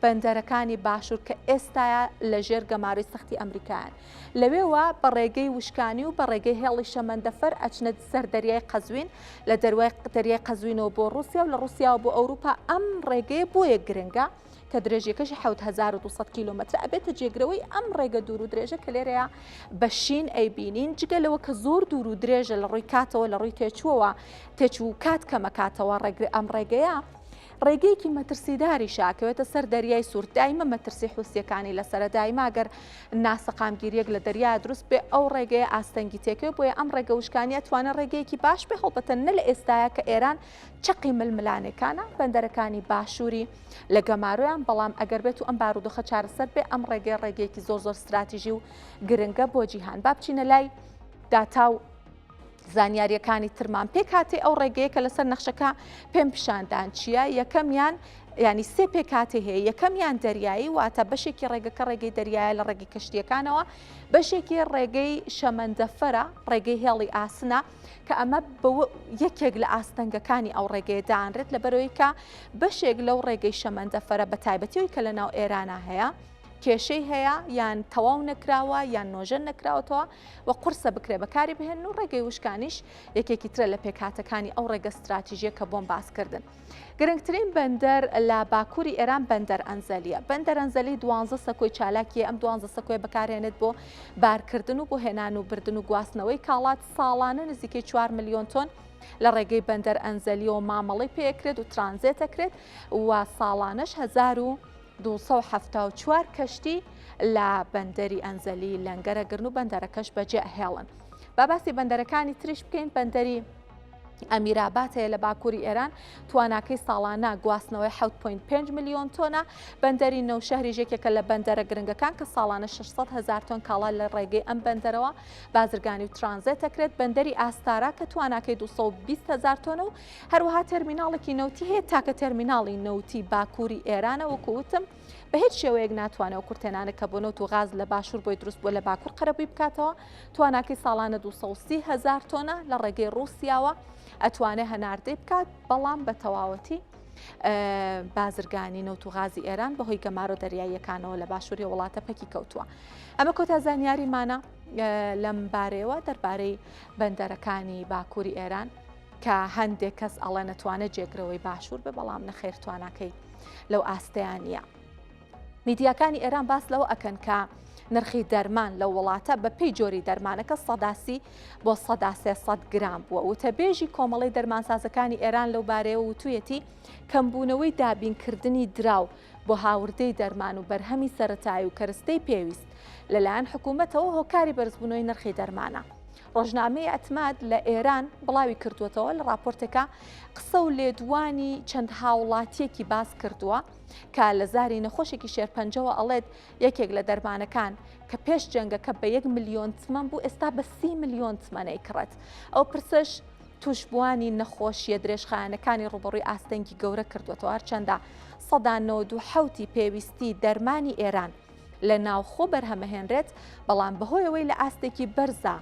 S1: بەندەرەکانی باشوور کە ئێستاە لە ژێر گەماروی سەختی ئەمریکایان لەوێوە بە ڕێگەی وشکانی و بە ڕێگەی هێڵی شەمەندەفەر ئەچنە سەر دەریای قەزوین لە دەروای دەریای قەزوینەوە بۆ رووسیا و لە رووسیاوە بۆ ئەوروپا ئەم ڕێگەیە بۆیە گرنگە کە درێژیەکەشی 1200 کیلومتر ئەبێتە جێگرەوەی ئەم ڕێگە دوور و درێژە کە لێرەیە بەشین ئەیبینین جگەلەوە کە زۆر دوور و درێژە لە ڕووی کاتەوە لە ڕووی تێچووەوە تێچوو کات کەمەکاتەوە ئەم ڕێگەیە ڕێگەیەکی مەترسیداری شاکەوێتە سەر دەریای سوور دایمە مەترسی حوسیەکانی لەسرە دایماگەر ناسەقامگیریەک لە دەریا دروست بێ ئەو ڕێگەیە ئاستەنگی تێکەوێت بۆیە ئەم ڕێگە وشکانیە توانە ڕێگەیەکی باش بێ هەڵبەتە نە لە ئێستاە کە ئێران چقی ململانەکانە بەندەرەکانی باشووری لە گەمارویان بەڵام ئەگەر بێت و ئەم بارودۆخە چارەسەر بێ ئەم ڕێگەیەکی زۆر استراتیژی و گرنگە بۆ جیهان با بچینە لای داتا و زانیاریەکانی ترمان پێک هااتێ ئەو ڕێگەیە کە لەسەر نەخشەکە پێم پیشاندان چییە یەکەمیان ینی سێ پێکاتی هەیە یەکەمیان دەریایی واتە بەشێکی ڕێگەکە ڕێگەی دەریایە لە ڕێگەی کەشتیەکانەوە بەشێکی ڕێگەی شەمەندەفەرە ڕێگەی هێڵی ئاسنە کە ئەمە یەکێک لە ئاستەنگەکانی ئەو ڕێگەیە دانرێت لە بەرەوەی کە بەشێک لەو ڕێگەی شەمەندەفەرە بە تایبەتیەوەی کە لە ناو ئێرانە هەیە کێشەی هەیە یان تەواو نەکراوە یان نۆژەن نەکراوەتەوە و قورسە بکرێ بەکاری بهێن و ڕێگەی وشکانیش یەکێکی ترە لە پێکهاتەکانی ئەو ڕێگە استراتیژیە کە بۆم باسکردن. گرنگترین بەندەر لە باکووری ئێران بەندەر ئەنزەلیە. بەندەر ئەنزەلی 12 سەکۆی چالاکیە ئەم 12 سەکۆی بەکارهێنێت بۆ بارکردن و بۆ هێنان و بردن و گواستنەوەی کاڵات ساڵانە نزیکەی 4 ملیۆن تۆن لە ڕێگەی بەندەر ئەنزەلی و مامەڵی پێکرێت و ترانزێتەکرێت و ساڵانەش 1274 کەشتی لە بەندەری ئەنزەلی لەنگەرەگرن و بەندەرەکەش بەجێ هێڵن. با باسی بەندەرەکانی تریش بکەین بەندەری ئەمیرابات هەیە لە باکووری ئێران تواناکەی ساڵانە گواستنەوەی 7.5 ملیۆن تۆنە بەندەری نەوشەهری ژێکێکە لە بەندەرە گرنگەکان کە ساڵانە 600,000 تۆن کاڵا لە ڕێگەی ئەم بەندەرەوە بازرگانی و ترانزێت دەکرێت بەندەری ئاستارا کە تواناکەی 220,000 تۆنە و هەروەها تەرمیناڵێکی نەوتی هەیە تاکە تەرمیناڵی نەوتی باکووری ئێرانە وەکووتم بە هیچ شێوەیەک ناتوانێت کورتێنانە کە بۆ نەوت و غاز لە باشوور بۆی دروست بووە لە باکوور قەرەبووی بکاتەوە تواناکەی ساڵانە 230,000 تۆنە لە ڕێگەی رووسیاوە ئەتوانێت هەناردەی بکات بەڵام بە تەواوەتی بازرگانی نەوت و غازی ئێران بەهۆی گەمارۆ دەریاییەکانەوە لە باشووری وڵاتە پەکی کەوتووە. ئەمە کۆتا زانیاریمانە لەم بارەوە دەربارەی بەندەرەکانی باکووری ئێران کە هەندێک کەس ئەڵێ نەتوانێت جێگرەوەی باشوور بێ بەڵام نەخێر تواناکەی لەو ئاستەیانە. میدیاکانی ئێران باس لەوە ئەکەن کە نرخی دەرمان لە وڵاتە بە پێی جۆری دەرمانەکە سەداسی بۆ 300 گرام بووە وتەبێژی کۆمەڵی دەرمانسازەکانی ئێران لەو بارەیەوە وتویەتی کەمبوونەوەی دابینکردنی دراو بۆ هاوردەی دەرمان و بەرهەمی سەرەتایی و کەرستەی پێویست لەلایەن حکوومەتەوە هۆکاری بەرزبوونەوەی نرخی دەرمانە. ڕۆژنامەی ئەتماد لە ئێران بڵاوی کردوێتەوە لە راپۆرتێکە قسە و لێدوانی چەند هاوڵاتیەکی باس کردووە کە لە زاری نەخۆشێکی شێرپەنجەوە ئەڵێت یەکێک لە دەرمانەکان کە پێش جەنگەکە بە 1 ملیۆن تمەن بوو ئێستا بە 30 ملیۆن تمەنەی کڕێت. ئەو پرسش توشبوانی نەخۆشیە درێژخایەنەکانی ڕوبەڕووی ئاستەنگی گەورە کردوێتەوە هەرچەندە 97 پێویستی دەرمانی ئێران لە ناوخۆ بەرهەمەهێنرێت بەڵام بەهۆیەوەی لە ئاستێکی بەرزە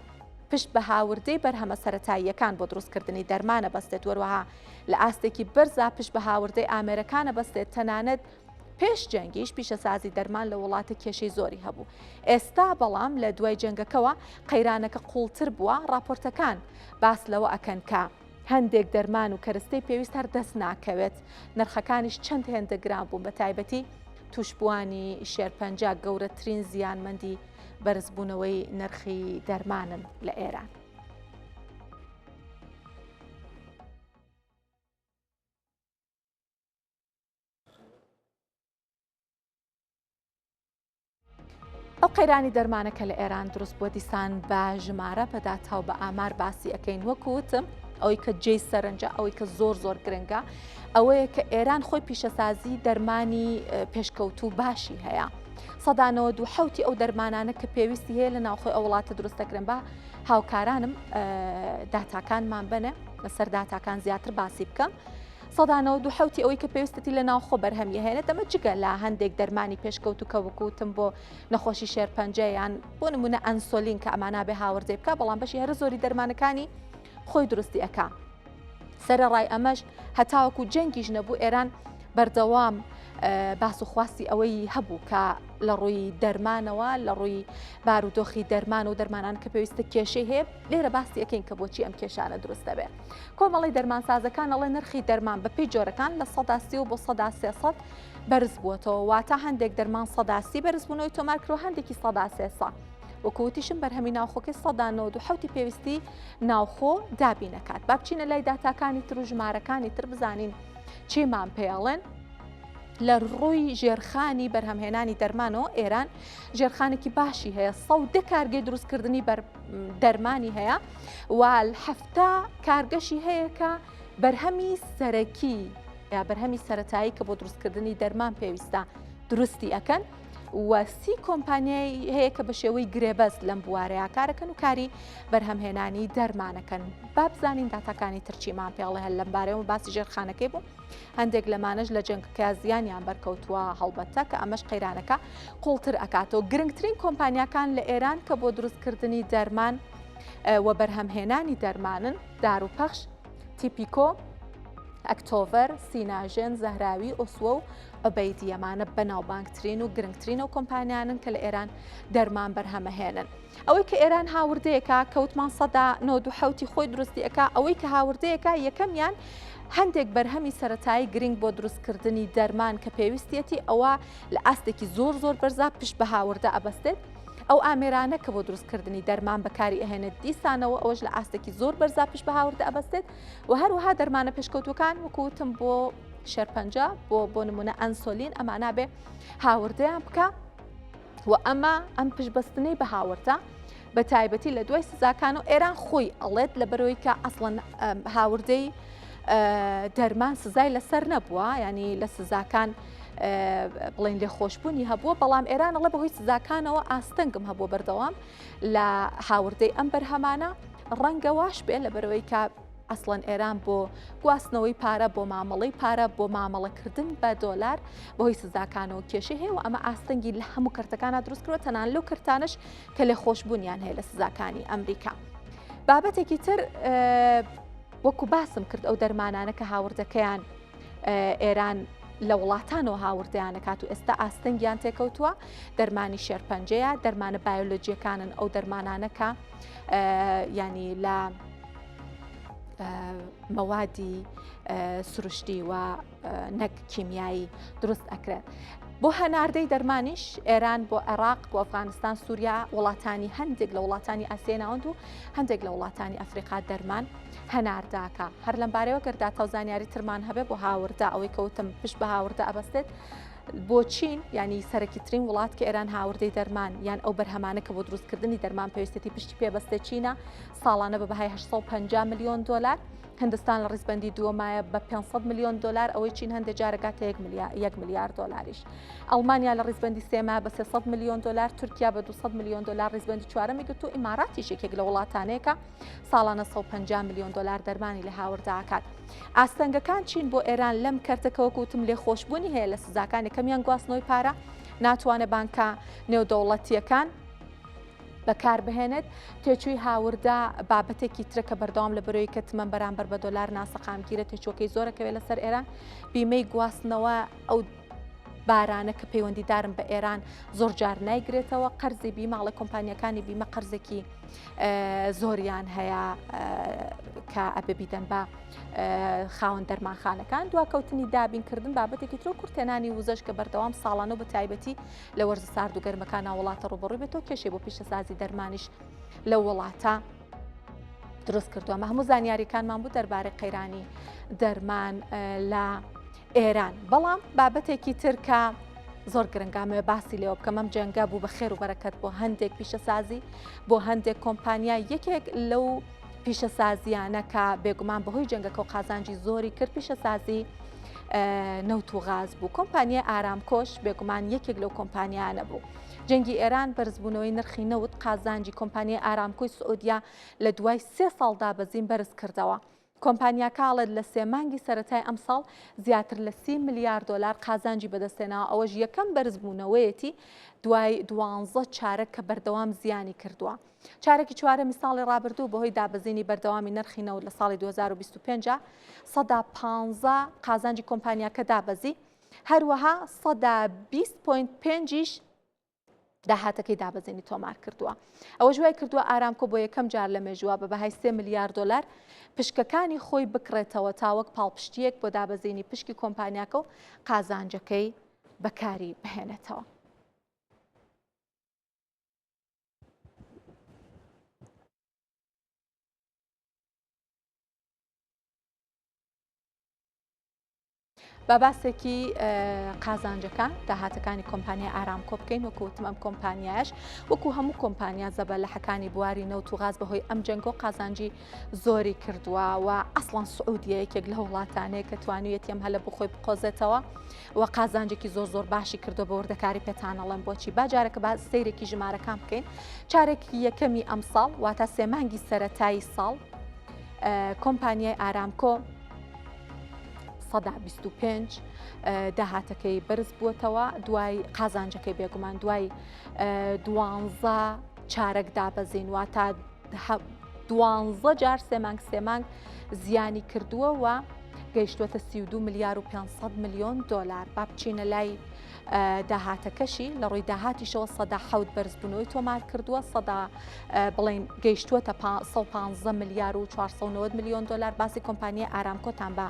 S1: پشت بە هاوردەی بەرهەمە سەرەتاییەکان بۆ دروستکردنی دەرمانە بەستێت وەروەها لە ئاستێکی بەرزە پشت بە هاوردەی ئامێرەکانە بەستێت تەنانەت پێش جەنگیش پیشەسازی دەرمان لە وڵاتە کێشەی زۆری هەبوو. ئێستا بەڵام لە دوای جەنگەکەوە قەیرانەکە قوڵتر بووە ڕاپۆرتەکان باس لەوە ئەکەن کە هەندێک دەرمان و کەرستەی پێویست هەر دەست ناکەوێت نرخەکانیش چەند هێندە گران بوون بە تایبەتی توشبوانی شێرپەنجە گەورەترین زیانمەندی بەرزبوونەوەی نرخی دەرمانن لە ئێران. ئەو قەیرانی دەرمانەکە لە ئێران دروست بۆ دیسان بە ژمارە بەداتاو بە ئامار باسی ئەەکەین وەکوتم ئەوەی کە جێی سەرنجە ئەوەی کە زۆر گرنگە ئەوەیە کە ئێران خۆی پیشەسازی دەرمانی پێشکەوتوو باشی هەیە. 1970 ئەو دەرمانانە کە پێویستی هەیە لە ناوخۆی ئەو وڵاتە دروستەکرن بە هاوکارانم داتاکانمان بنە لەسەر داتاکان زیاتر باسی بکەم. 1970 ئەوەی کە پێویستی لە ناوخۆ بەرهەمی هێنێت ئەمە جگە لە هەندێک دەرمانی پێشکەوت و کە وەکوتم بۆ نەخۆشی شێرپەنجەیان بۆ نمونە ئەنسۆلین کە ئەمانە بێ هاوردێ بکە بەڵام بەشی هەرە زۆری دەرمانەکانی خۆی دروستی ئەکا. سەرەڕای ئەمەش هەتاوەکو جەنگیش نەبوو ئێران بەردەوام باس و خواستی ئەوەی هەبوو کە لە ڕووی دەرمانەوە لە ڕووی بارودۆخی دەرمان و دەرمانان کە پێویستە کێشەی هەیە لێرە باسی ئەەکەین کە بۆچی ئەم کێشانە دروستە بێ. کۆمەڵی دەرمانسازەکان ئەڵێ نرخی دەرمان بەپێی جۆرەکان لە 130 بۆ 300 بەرز بووەتەوە واتە هەندێک دەرمان 130 بەرز بوونەوەی تۆمارکرۆ هەندێکی 300 وەکوتیشم بەرهەمی ناوخۆکەی 1970 پێویستی ناوخۆ دابینەکات. با بچینە لای داتاکانی تر و ژمارەکانی تر بزانین چیمان پێڵێن لە ڕووی ژێرخانی بەرهەمهێنانی دەرمانەوە ئێران ژێرخانێکی باشی هەیە 110 کارگەی دروستکردنی دەرمانی هەیە و 7 کارگەشی هەیە کە بەرهەمی سەرەکی یا بەرهەمی سەرەتایی کە بۆ دروستکردنی دەرمان پێویستە دروستی ئەەکەن و 30 کۆمپانیای هەیە کە بە شێوەی گرێبەست لەم بوارەیە کارەکەن و کاری بەرهەمهێنانی دەرمانەکەن. با بزانین داتاکانی ترچیمان پێڵێ هەل لەم بارەوە باسی ژێرخانەکەی بوو هەندێک لەمانەش لە جەنگەکە زیانیان بەرکەوتووە هەڵبەتە کە ئەمەش قەیرانەکە قوڵتر ئەکاتەوە. گرنگترین کۆمپانیاکان لە ئێران کە بۆ دروستکردنی دەرمان و بەرهەمهێنانی دەرمانن داروپەخش، تیپیکۆ، ئەکتۆڤەر، سیناژێن، زەهراوی، ئۆسوە و ئەبەیدی ئەمانە بەناوبانگترین و گرنگترین و کۆمپانیانن کە لە ئێران دەرمان بەرهەمەهێنن. ئەوەی کە ئێران هاوردەیەکە کەوتمان 1970 خۆی دروستی ئەکا ئەوەی کە هاوردەیەکە یەکەمیان هەندێک بەرهەمی سەرەتایی گرنگ بۆ دروستکردنی دەرمان کە پێویستێتی ئەوە لە ئاستێکی زۆر بەرزا پشت بە هاوردە ئەبەستێت. ئەو ئامێرانە کە بۆ دروستکردنی دەرمان بەکاری ئەهێنێت دیسانەوە ئەوەش لە ئاستێکی زۆر بەرزا پشت بە هاوردە ئەبەستێت و هەروەها دەرمانە پێشکەوتوەکان وەکوتم بۆ شێرپەنجە بۆ نمونە ئەنسۆلین ئەمانە بێ هاوردەیان بکە و ئەم پشتبەستنەی بە هاوردە بە تایبەتی لە دوای سزاکان و ئێران خۆی ئەڵێت لەبەرەوەی کە ئەسڵەن هاوردەی دەرمان سزای لەسەر نەبووە ینی لە سزاکان بڵین لێ خۆشببوونی هەبووە بەڵام ئێران ئەڵێ بەهۆی سزاکانەوە ئاستەنگم هەبووە بەردەوام لە هاوردەی ئەم بەرهەمانە ڕەنگە واش بێ لەبەرەوەی کە ئەسڵەن ئێران بۆ گواستنەوەی پارە بۆ مامەڵەی پارە بۆ مامەڵەکردن بە دۆلار بەهۆی سزاکانەوە کێشەی هەیە و ئەمە ئاستەنگی لە هەموو کەرتەکانە دروستکردوە تەنان لەو کەرتانش کە لێ خۆشببوونیان هەیە لە سزاکانی ئەمریکا. بابەتێکی تر وەکو باسم کرد ئەو دەرمانانە کە هاوردەکەیان ئێران لە وڵاتانەوە هاوردەیانەکات و ئێستا ئاستەنگیان تێکەوتووە دەرمانی شێرپەنجەیە دەرمانە بایۆلۆجیەکانن ئەو دەرمانانەکە ینی لە مەوادی سروشتی و نەک کیمیایی دروست ئەکرێت. بۆ هەناردەی دەرمانیش ئێران بۆ عێراق بۆ ئەفغانستان سووریا وڵاتانی هەندێک لە وڵاتانی ئاسیای ناوەند و هەندێک لە وڵاتانی ئەفریقا دەرمان هەنارداکە. هەر لەم بارەوە گەردا تاو زانیاری ترمان هەبێ بۆ هاوردە ئەوەی کەوتم پشت بە هاوردە ئەبەستێت بۆ چین ینی سەرەکیترین وڵات کە ئێران هاوردەی دەرمان یان ئەو بەرهەمانە کە بۆ دروستکردنی دەرمان پێویستێتی پشتی پێبەستێ چینە ساڵانە بە بەهای 850 ملیۆن دلار. هندستان لە ڕیزبەندی دووەمایە بە 500 ملیۆن دلار ئەوەی چین هەندێک جارەکاتە 1 میلیارد دلاریش. ئەڵمانیا لە ڕیزبەندی سێمایە بە 300 ملیۆن دلار، تورکیا بە 200 ملیۆن دلار ڕیزبەندی چوارەمی گرت و ئیماراتی یەکێک لە وڵاتانەیەکە ساڵانە 150 ملیۆن دلار دەرمانی لە هاورداکات. ئاستەنگەکان چین بۆ ئێران لەم کەرتەکەوە کوتم لێ خۆشببوونی هەیە لە سزاکان یەکەمیان گواستنەوەی پارە ناتوانێت بانکە نێودەوڵەتیەکان بەکاربهێنێت. تێچووی هاوردا بابەتێکی ترەکە بەردەوام لە بەرەوەی کە تمەن بەرامبەر بە دۆلار ناسەقامگیرە تێچۆکەی زۆرەکەوێت لەسەر ئێران بیمەی گواستنەوە ئەو بارانە کە پەیوەندیدارن بە ئێران زۆر جار نایگرێتەوە. قەرزی بیماڵە کۆمپانیەکانی بیمە قەرزێکی زۆریان هەیە کە ئەبێ بیدەن بە خاوەن دەرمانخانەکان. دواکەوتنی دابینکردن بابەتێکی ترۆ کورتێنانی وزەش کە بەردەوام ساڵانە بە تایبەتی لە وەرزە سارد و گەرمەکان وڵاتە ڕوبەڕووی بێتەوە کێشەی بۆ پیشەسازی دەرمانیش لە وڵاتە دروست کردووە. هەموو زانیاریەکانمان بوو دەربارەی قەیرانی دەرمان لە ئێران. بەڵام بابەتێکی تر کە زۆر گرنگامەوە باسی لێوە بکەم ئەم جەنگە بوو بە خێر و بەرەکەت بۆ هەندێک پیشەسازی بۆ هەندێک کۆمپانیا یەکێک لەو پیشەسازیانە کە بێگومان بەهۆی جەنگەکە و قازانجی زۆری کرد پیشەسازی نەوت و غاز بوو. کۆمپانیای ئارامکۆش بێگومان یەکێک لەو کۆمپانیانە بوو. جەنگی ئێران بەرزبوونەوەی نرخی نەوت قازانجی کۆمپانیای ئارامکۆی سعودیا لە دوای 3 ساڵدا بەزین بەرز کردەوە. کۆمپانیاکەڵت لە 3 مانگی سەرەتای ئەم ساڵ زیاتر لە 30 میلیارد دلار قازانجی بەدەستێنەوە. ئەوەش یەکەم بەرزبوونەوەیەتی دوای 12 چارەک کە بەردەوام زیانی کردووە. چارەکی چوارە میساڵی ڕابردوو بەهۆی دابەزینی بەردەوامی نرخی نەوت لە ساڵی 2025 115 قازانجی کۆمپانیاکە دابەزی، هەروەها 120.5 داهاتەکەی دابەزینی تۆمار کردووە. ئەوە ژوای کردووە ئارامکۆ بۆ یەکەم جار لە مێژووە بە بەهای 3 میلیارد دلار پشکەکانی خۆی بکڕێتەوە تاوەک پاڵپشتیەک بۆ دابەزینی پشکی کۆمپانیاکە و قازانجەکەی بەکاری بهێنێتەوە. بە باسێکی قازانجەکان داهاتەکانی کۆمپانیای ئارامکۆ بکەین وەکوتم ئەم کۆمپانیایش وەکو هەموو کۆمپانیا زەبە لە حەکانی بواری نەوت و غاز بەهۆی ئەم جەنگۆ قازانجی زۆری کردووە و ئەسڵان سعودیە یەکێک لە وڵاتانەیە کە توانویەتی ئەم هەلە بخۆی بقۆزێتەوە و قازانجێکی زۆر باشی کردو بە وردەکاری پێتانەڵم بۆچی باجارەکە با سەیرێکی ژمارەکان بکەین. چارێکی یەکەمی ئەم ساڵ واتە 3 مانگی سەرەتایی ساڵ کۆمپانیای ئارامکۆ 125 داهاتەکەی بەرز بووەتەوە دوای قازانجەکەی بێگومان دوای 12 چارەک دابەزین واتە 12 جار 3 مانگ زیانی کردووە و گەیشتووەتە 32 میلیارد و 500 میلیۆن دلار. با بچینە لای داهاتەکەشی لە ڕووی داهاتیشەوە 107 بەرزبوونەوەی تۆمار کردووە بڵێن گەیشتووەتە 115 میلیارد و 490 میلیۆن دلار. باسی کۆمپانیای ئارامکۆتان بە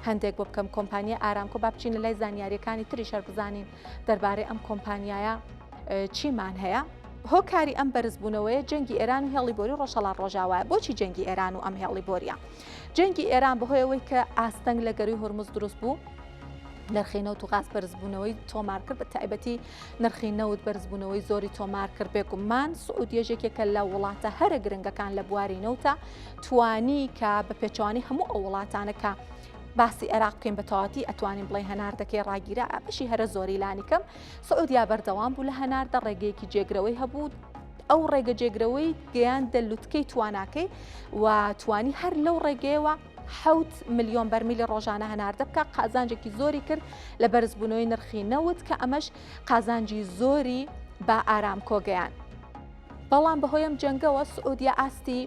S1: هەندێک بۆ بکەم. کۆمپانیای ئارامکۆ با بچینە لای زانیاریەکانی تریشەر بزانین دەربارەی ئەم کۆمپانیایە چیمان هەیە. هۆکاری ئەم بەرزبوونەوەیە جەنگی ئێران و هێڵی بۆری ڕۆژهەڵات ڕۆژاوایە. بۆچی جەنگی ئێران و ئەم هێڵی بۆریە؟ جەنگی ئێران بەهۆی ئەوەی کە ئاستەنگ لە گەروی هۆرموز دروست بوو نرخی نەوت و غاز بەرزبوونەوەی تۆمار کرد بە تایبەتی نرخی نەوت بەرزبوونەوەی زۆری تۆمار کرد. بێگومان سعودیە یەکێکە لە وڵاتە هەرە گرنگەکان لە بواری نەوتە توانی کە بە پێچوانی هەموو ئەو وڵاتانە کە باسی عێراق بکەین بە تەواتی ئەتوانین بڵێ هەناردەکەی ڕاگیرە بەشی هەرە زۆری لانیکەم سعودیا بەردەوام بوو لە هەناردە ڕێگەیەکی جێگرەوەی هەبوو. ئەو ڕێگە جێگرەوەی گەیاندە لوتکەی تواناکەی و توانی هەر لەو ڕێگەیەوە 7 میلیۆن بەرمیلی ڕۆژانە هەناردە بکە. قازانجێکی زۆری کرد لە بەرزبوونەوەی نرخی نەوت کە ئەمەش قازانجی زۆری بە ئارامکۆ گەیان. بەڵام بەهۆی ئەم جەنگەوە سعودیا ئاستی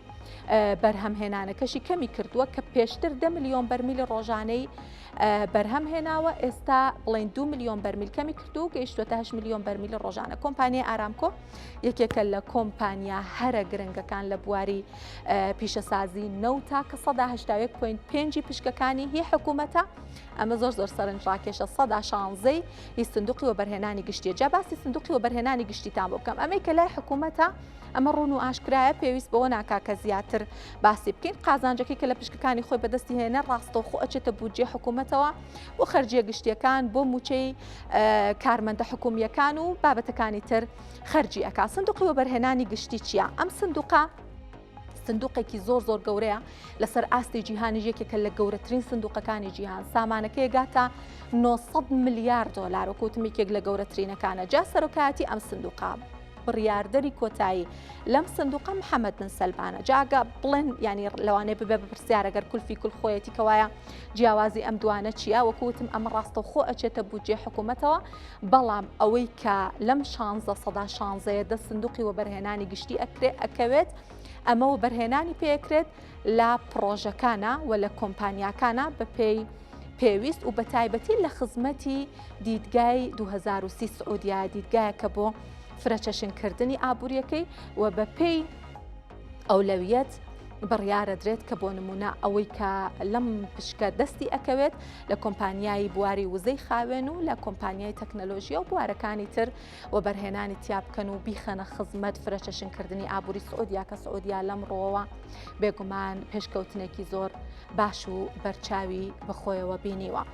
S1: بەرهەمهێنانەکەشی کەمی کردووە کە پێشتر 10 میلیۆن بەرمیلی ڕۆژانەی بەرهەم هێناوە ئێستا بڵێن 2 میلیۆن بەرمیل کەمی کردو و گەیشتوەتە 8 میلیۆن بەرمیلی ڕۆژانە. کۆمپانیای ئارامکۆ یەکێکە لە کۆمپانیا هەرە گرنگەکان لە بواری پیشەسازی نەوتە کە 181.5 پشکەکانی هی حکوومەتە. ئەمە زۆر سەرنجڕاکێشە 116 هی سندوقی وەبەرهێنانی گشتیە. جا باسی سندوقی وەبەرهێنانی گشتیتان بۆ بکەم ئەمەی کە لای حکوومەتە ئەمە ڕوون و ئاشکرایە پێویست بەوە ناکا کە زیاتر باسی بکەین. قازانجەکەی کە لە پشکەکانی خۆی بەدەستی هێنە ڕاستەوخۆ ئەچێتە بودجێ حکوومەتەوە بۆ خەرجیە گشتیەکان بۆ موچەی کارمەندە حکوومیەکان و بابەتەکانی تر خەرجی ئەکا. سندوقی وەبەرهێنانی گشتی چییە؟ ئەم سندوقە سندوقێکی زۆر گەورەیە لەسەر ئاستی جیهانی یەکێکە لە گەورەترین سندوقەکانی جیهان. سامانەکەی گاتە 900 میلیارد دلار وەکوتمیکێک لە گەورەترینەکانە. جا سەرۆکایەتی ئەم سندوقە بڕیاردەری کۆتایی لەم سندوقە محەممەد بن سەلمانە. جاگە بڵێن ینی لەوانەیە ببێ بپرسیارەگەر کولفی کولخۆیەتی کەوایە جیاوازی ئەم دوانە چییە؟ وەکوتم ئەمە ڕاستەوخۆ ئەچێتە بودجێ حکوومەتەوە. بەڵام ئەوەی کە لەم 16 دە سندوقی وەبەرهێنانی گشتی ئەکەوێت ئەمە وەبەرهێنانی پێکرێت لە پرۆژەکانە و لە کۆمپانیاکانە بە پێی پێویست و بە تایبەتی لە خزمەتی دیدگای 2030 سعودیا دیدگایە کە بۆ فرەچەشنکردنی ئابوووریەکەی و بە پێی ئەولەویەت بڕیارە درێت کە بۆ نمونە ئەوەی کە لەم پشکە دەستی ئەکەوێت لە کۆمپانیایی بواری وزەی خاوێن و لە کۆمپانیای تەکنەلۆژیە و بوارەکانی تر و بەرهێنانی تیا بکەن و بیخەنە خزمەت فرەچەشنکردنی ئابووری سعودیا کە سعودیا لەمڕۆوە بێگومان پێشکەوتنێکی زۆر باش و بەرچاوی بەخۆیەوە بینیوە.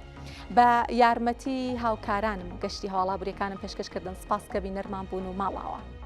S1: بە یارمەتی هاوکارانم گەشتی هەواڵابووریەکانم پێشکەشکردن سپاس کە بینەرمان بوون و ماڵاوە.